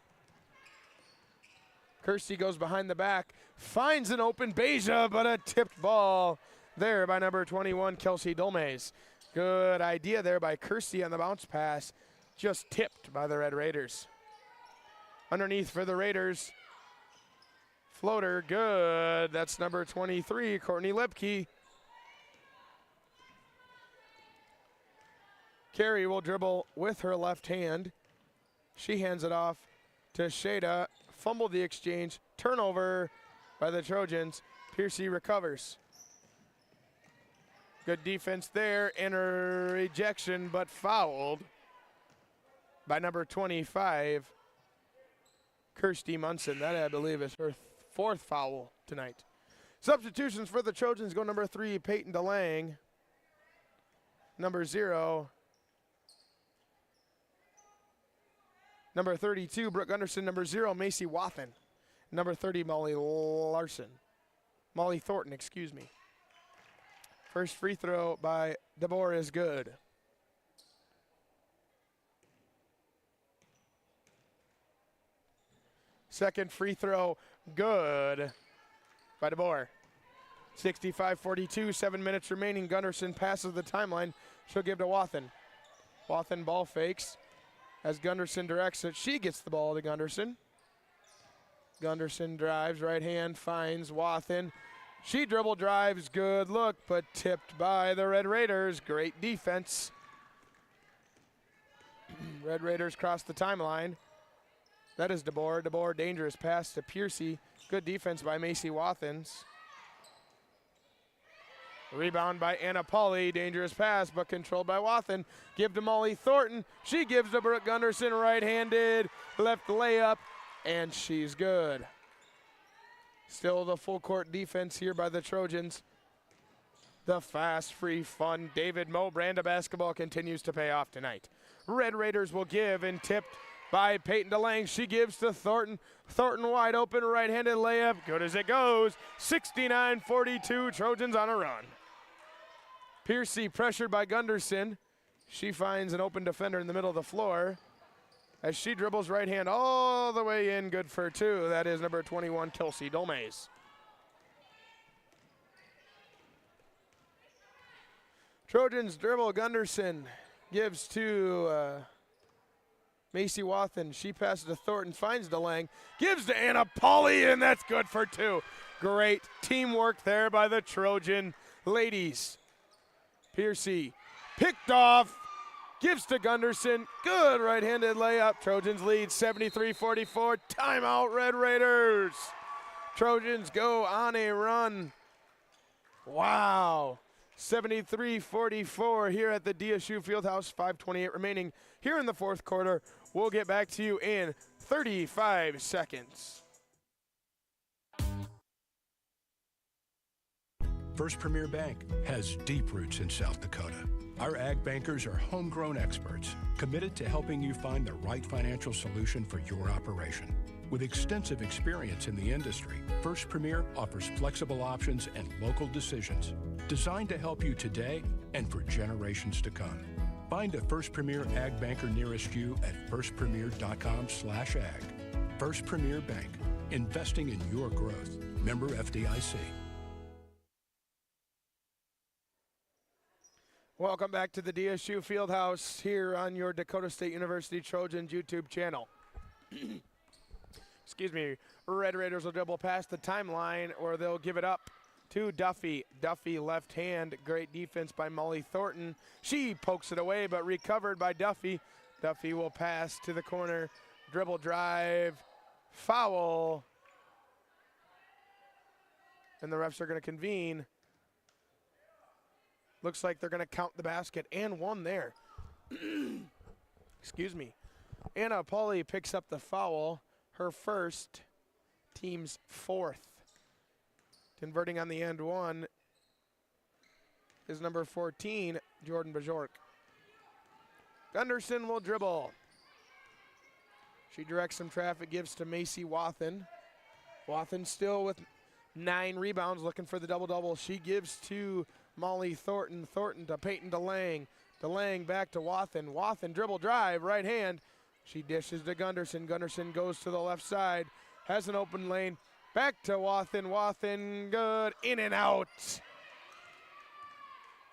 Kirsty goes behind the back, finds an open Beja, but a tipped ball there by number 21, Kelsey Dolmays. Good idea there by Kirsty on the bounce pass, just tipped by the Red Raiders. Underneath for the Raiders, floater, good. That's number 23, Courtney Lebke. Carey will dribble with her left hand. She hands it off to Shada. Fumbled the exchange. Turnover by the Trojans. Piercy recovers. Good defense there and a rejection, but fouled by number 25, Kirsty Munson. That, I believe, is her fourth foul tonight. Substitutions for the Trojans go number 3, Peyton DeLang. Number 0, number 32, Brooke Gunderson. Number 0, Macy Wathen. Number 30, Molly Thornton, excuse me. First free throw by DeBoer is good. Second free throw, good by DeBoer. 65-42, 7 minutes remaining. Gunderson passes the timeline. She'll give to Wathen. Wathen ball fakes as Gunderson directs it. She gets the ball to Gunderson. Gunderson drives, right hand, finds Wathen. She dribble drives, good look, but tipped by the Red Raiders. Great defense. Red Raiders cross the timeline. That is DeBoer. DeBoer, dangerous pass to Piercy. Good defense by Macy Wathens. Rebound by Anna Pauley. Dangerous pass, but controlled by Wathen. Give to Molly Thornton. She gives to Brooke Gunderson, right-handed, left layup, and she's good. Still the full court defense here by the Trojans. The fast, free, fun David Mo brand of basketball continues to pay off tonight. Red Raiders will give and tipped by Peyton DeLange. She gives to Thornton. Thornton wide open, right-handed layup. Good as it goes. 69-42, Trojans on a run. Piercy pressured by Gunderson. She finds an open defender in the middle of the floor as she dribbles right hand all the way in. Good for two. That is number 21, Kelsey Dolmays. Trojans dribble. Gunderson gives to Macy Wathen. She passes to Thornton, finds DeLange, gives to Anna Pauley, and that's good for two. Great teamwork there by the Trojan ladies. Piercy picked off, gives to Gunderson. Good right-handed layup. Trojans lead 73-44. Timeout, Red Raiders. Trojans go on a run. Wow. 73-44 here at the DSU Fieldhouse. 5:28 remaining here in the fourth quarter. We'll get back to you in 35 seconds. First Premier Bank has deep roots in South Dakota. Our ag bankers are homegrown experts committed to helping you find the right financial solution for your operation. With extensive experience in the industry, First Premier offers flexible options and local decisions designed to help you today and for generations to come. Find a First Premier Ag Banker nearest you at firstpremier.com/ag. First Premier Bank, investing in your growth. Member FDIC. Welcome back to the DSU Fieldhouse here on your Dakota State University Trojans YouTube channel. Excuse me. Red Raiders will dribble past the timeline, or they'll give it up to Duffy. Duffy left hand. Great defense by Molly Thornton. She pokes it away, but recovered by Duffy. Duffy will pass to the corner. Dribble drive. Foul. And the refs are going to convene. Looks like they're going to count the basket and one there. Excuse me. Anna Pauley picks up the foul, her first, team's fourth. Converting on the end one is number 14, Jordan Bajork. Gunderson will dribble. She directs some traffic, gives to Macy Wathen. Wathen still with 9 rebounds, looking for the double-double. She gives to Molly Thornton. Thornton to Peyton DeLange. DeLange back to Wathen. Wathen dribble drive, right hand. She dishes to Gunderson. Gunderson goes to the left side. Has an open lane. Back to Wathen. Wathen good. In and out.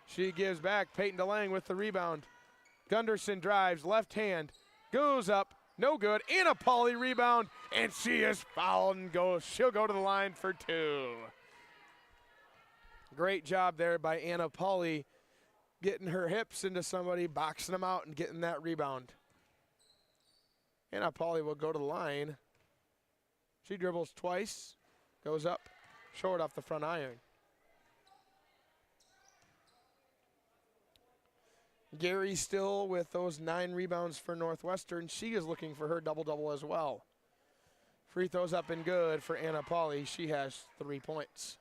She gives back. Peyton DeLange with the rebound. Gunderson drives, left hand. Goes up. No good. Anna Pauley rebound. And she is fouled and goes. She'll go to the line for two. Great job there by Anna Pauley, getting her hips into somebody, boxing them out, and getting that rebound. Anna Pauley will go to the line. She dribbles twice, goes up, short off the front iron. Gary still with those 9 rebounds for Northwestern. She is looking for her double-double as well. Free throws up and good for Anna Pauley. She has 3 points.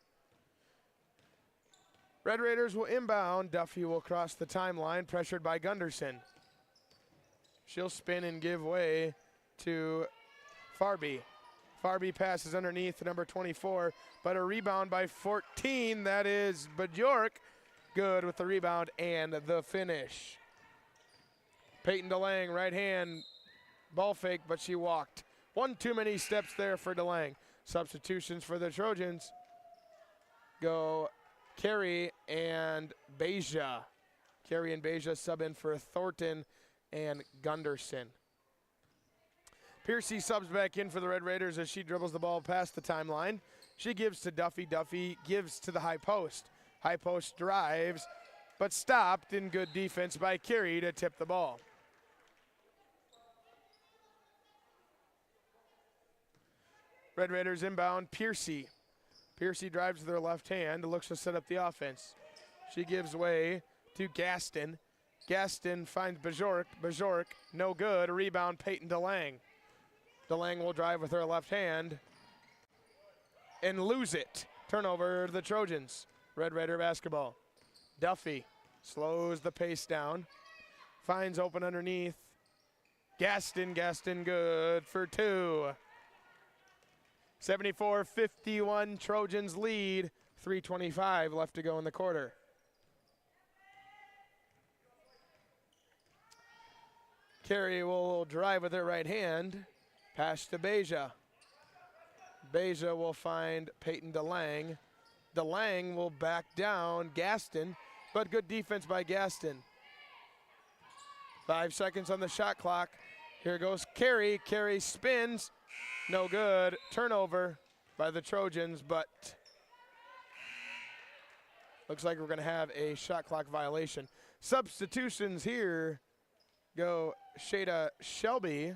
Red Raiders will inbound. Duffy will cross the timeline, pressured by Gunderson. She'll spin and give way to Farby. Farby passes underneath to number 24, but a rebound by 14. That is Bajork. Good with the rebound and the finish. Peyton DeLange, right hand, ball fake, but she walked. One too many steps there for DeLange. Substitutions for the Trojans go Carey and Beja. Carey and Beja sub in for Thornton and Gunderson. Piercy subs back in for the Red Raiders as she dribbles the ball past the timeline. She gives to Duffy. Duffy gives to the high post. High post drives, but stopped in good defense by Carey to tip the ball. Red Raiders inbound. Piercy. Piercy drives with her left hand, looks to set up the offense. She gives way to Gaston. Gaston finds Bajork. Bajork, no good. A rebound, Peyton DeLange. DeLange will drive with her left hand and lose it. Turnover to the Trojans. Red Raider basketball. Duffy slows the pace down. Finds open underneath. Gaston good for 2. 74-51, Trojans lead. 3:25 left to go in the quarter. Carey will drive with her right hand. Pass to Beja. Beja will find Peyton DeLang. DeLang will back down Gaston, but good defense by Gaston. 5 seconds on the shot clock. Here goes Carey. Carey spins. No good. Turnover by the Trojans, but looks like we're going to have a shot clock violation. Substitutions here go Shada Shelby,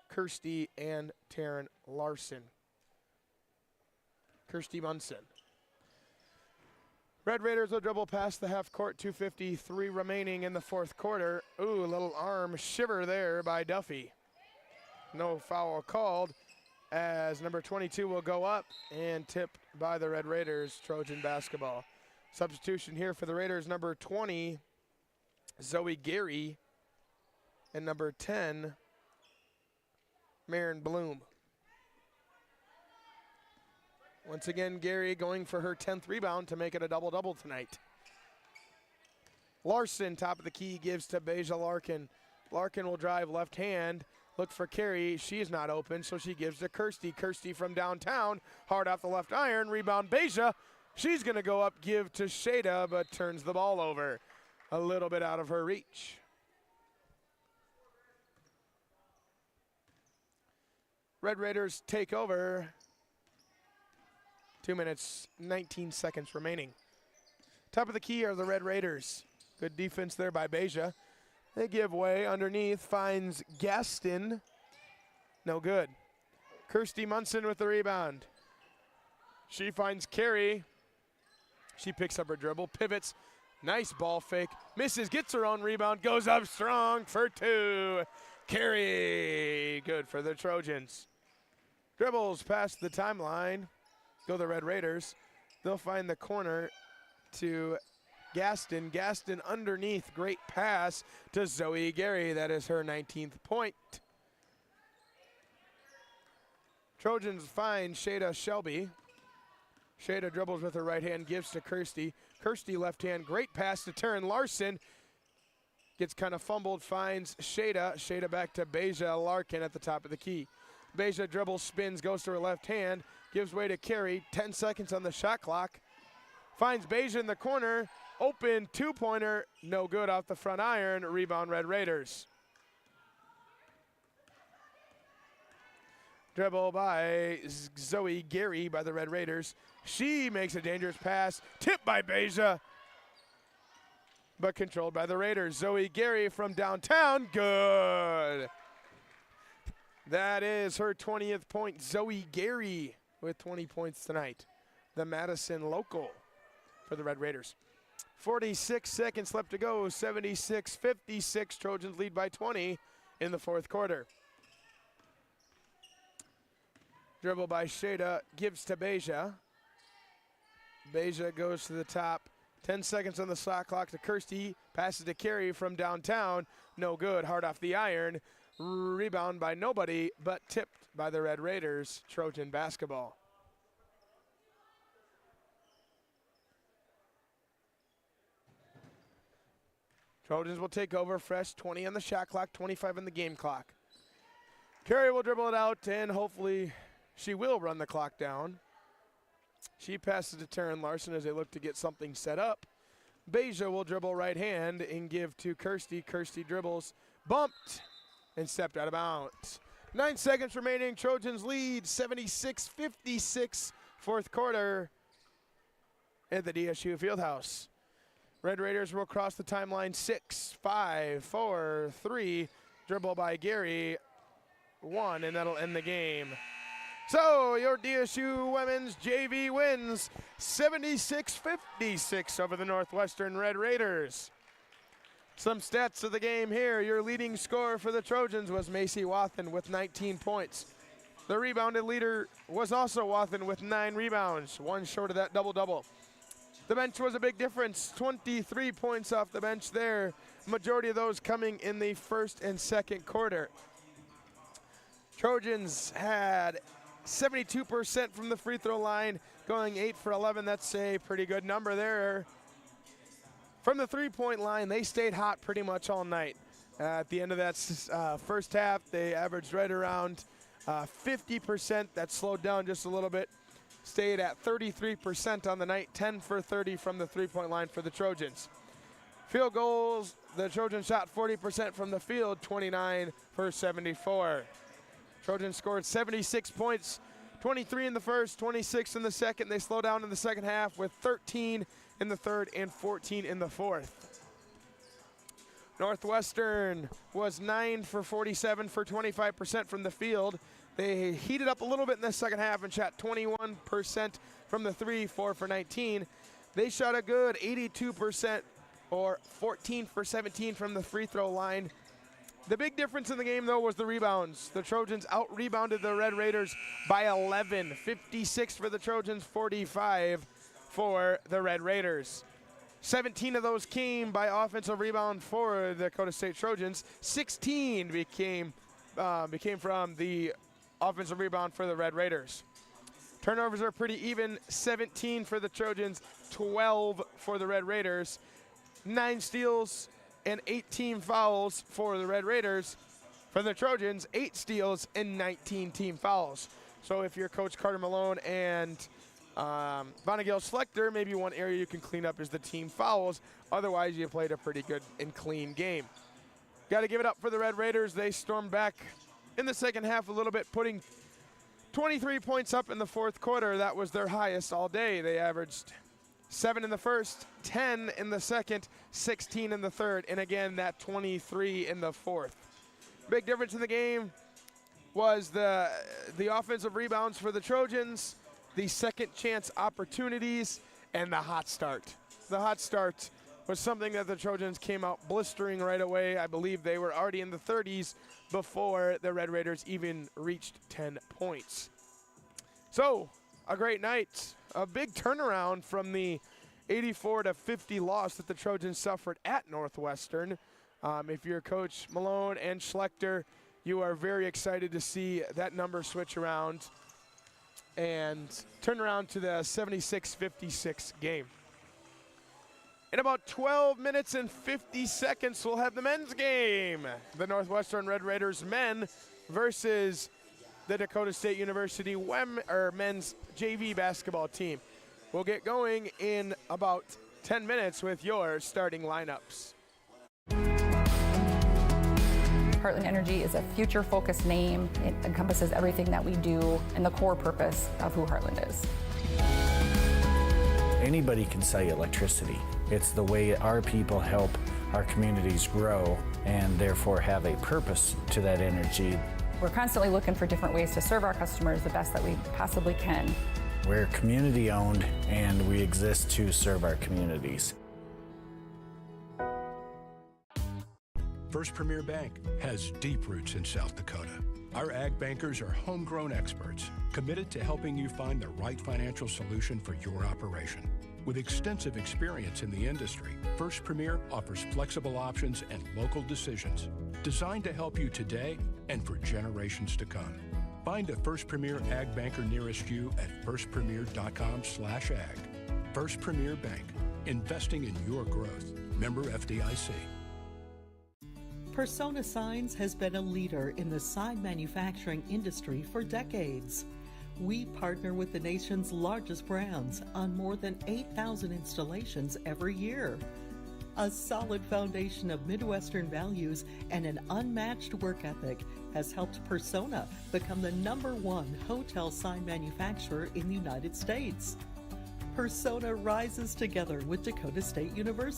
Kirsty, and Taryn Larson. Kirsty Munson. Red Raiders will dribble past the half court, 2:53 remaining in the fourth quarter. Ooh, a little arm shiver there by Duffy. No foul called as number 22 will go up and tipped by the Red Raiders, Trojan basketball. Substitution here for the Raiders, number 20, Zoe Gary, and number 10, Marin Bloom. Once again, Gary going for her 10th rebound to make it a double-double tonight. Larson, top of the key, gives to Beja Larkin. Larkin will drive left hand, look for Carey. She is not open, so she gives to Kirsty. Kirsty from downtown, hard off the left iron, rebound Beja. She's going to go up, give to Shada, but turns the ball over. A little bit out of her reach. Red Raiders take over. 2 minutes, 19 seconds remaining. Top of the key are the Red Raiders. Good defense there by Beja. They give way underneath, finds Gaston. No good. Kirsty Munson with the rebound. She finds Carey. She picks up her dribble, pivots. Nice ball fake. Misses, gets her own rebound, goes up strong for 2. Carey, good for the Trojans. Dribbles past the timeline. Go the Red Raiders. They'll find the corner to Gaston. Gaston underneath. Great pass to Zoe Gary. That is her 19th point. Trojans find Shada Shelby. Shada dribbles with her right hand, gives to Kirsty. Kirsty left hand. Great pass to Taryn Larson. Gets kind of fumbled, finds Shada. Shada back to Beja Larkin at the top of the key. Beja dribbles, spins, goes to her left hand. Gives way to Carey, 10 seconds on the shot clock. Finds Beja in the corner, open two-pointer, no good off the front iron, rebound Red Raiders. Dribble by Zoe Gary by the Red Raiders. She makes a dangerous pass, tipped by Beja, but controlled by the Raiders. Zoe Gary from downtown, good. That is her 20th point, Zoe Gary, with 20 points tonight. The Madison local for the Red Raiders. 46 seconds left to go, 76-56. Trojans lead by 20 in the fourth quarter. Dribble by Shada, gives to Beja. Beja goes to the top. 10 seconds on the shot clock to Kirsty. Passes to Carey from downtown. No good, hard off the iron. Rebound by nobody, but tipped by the Red Raiders. Trojan basketball. Trojans will take over fresh, 20 on the shot clock, 25 on the game clock. Carey will dribble it out, and hopefully she will run the clock down. She passes to Taryn Larson as they look to get something set up. Beja will dribble right hand and give to Kirsty. Kirsty dribbles, bumped, and stepped out of bounds. 9 seconds remaining. Trojans lead 76-56, fourth quarter at the DSU Fieldhouse. Red Raiders will cross the timeline 6, 5, 4, 3. Dribble by Gary, 1, and that'll end the game. So your DSU women's JV wins 76-56 over the Northwestern Red Raiders. Some stats of the game here. Your leading scorer for the Trojans was Macy Wathen with 19 points. The rebounded leader was also Wathen with 9 rebounds, one short of that double-double. The bench was a big difference. 23 points off the bench there. Majority of those coming in the first and second quarter. Trojans had 72% from the free throw line, going 8 for 11. That's a pretty good number there. From the three-point line, they stayed hot pretty much all night. At the end of that first half, they averaged right around 50%. That slowed down just a little bit. Stayed at 33% on the night, 10 for 30 from the three-point line for the Trojans. Field goals, the Trojans shot 40% from the field, 29 for 74. Trojans scored 76 points, 23 in the first, 26 in the second. They slow down in the second half with 13 in the third and 14 in the fourth. Northwestern was 9 for 47 for 25% from the field. They heated up a little bit in the second half and shot 21% from the three, 4 for 19. They shot a good 82% or 14 for 17 from the free throw line. The big difference in the game, though, was the rebounds. The Trojans out-rebounded the Red Raiders by 11. 56 for the Trojans, 45 for the Red Raiders. 17 of those came by offensive rebound for the Dakota State Trojans. 16 became from the offensive rebound for the Red Raiders. Turnovers are pretty even. 17 for the Trojans, 12 for the Red Raiders. 9 steals and 18 fouls for the Red Raiders. For the Trojans, 8 steals and 19 team fouls. So if you're Coach Carter Malone and Vonnegut Schlechter, maybe one area you can clean up is the team fouls. Otherwise, you played a pretty good and clean game. Got to give it up for the Red Raiders. They stormed back in the second half a little bit, putting 23 points up in the fourth quarter. That was their highest all day. They averaged 7 in the first, 10 in the second, 16 in the third, and again, that 23 in the fourth. Big difference in the game was the offensive rebounds for the Trojans, the second chance opportunities, and the hot start. The hot start was something that the Trojans came out blistering right away. I believe they were already in the 30s before the Red Raiders even reached 10 points. So, a great night. A big turnaround from the 84-50 loss that the Trojans suffered at Northwestern. If you're Coach Malone and Schlechter, you are very excited to see that number switch around and turn around to the 76-56 game. In about 12 minutes and 50 seconds, we'll have the men's game. The Northwestern Red Raiders men versus the Dakota State University men's JV basketball team. We'll get going in about 10 minutes with your starting lineups. Heartland Energy is a future-focused name. It encompasses everything that we do and the core purpose of who Heartland is. Anybody can sell you electricity. It's the way our people help our communities grow and therefore have a purpose to that energy. We're constantly looking for different ways to serve our customers the best that we possibly can. We're community owned and we exist to serve our communities. First Premier Bank has deep roots in South Dakota. Our ag bankers are homegrown experts committed to helping you find the right financial solution for your operation. With extensive experience in the industry, First Premier offers flexible options and local decisions designed to help you today and for generations to come. Find a First Premier ag banker nearest you at firstpremier.com/ag. First Premier Bank, investing in your growth. Member FDIC. Persona Signs has been a leader in the sign manufacturing industry for decades. We partner with the nation's largest brands on more than 8,000 installations every year. A solid foundation of Midwestern values and an unmatched work ethic has helped Persona become the #1 hotel sign manufacturer in the United States. Persona rises together with Dakota State University.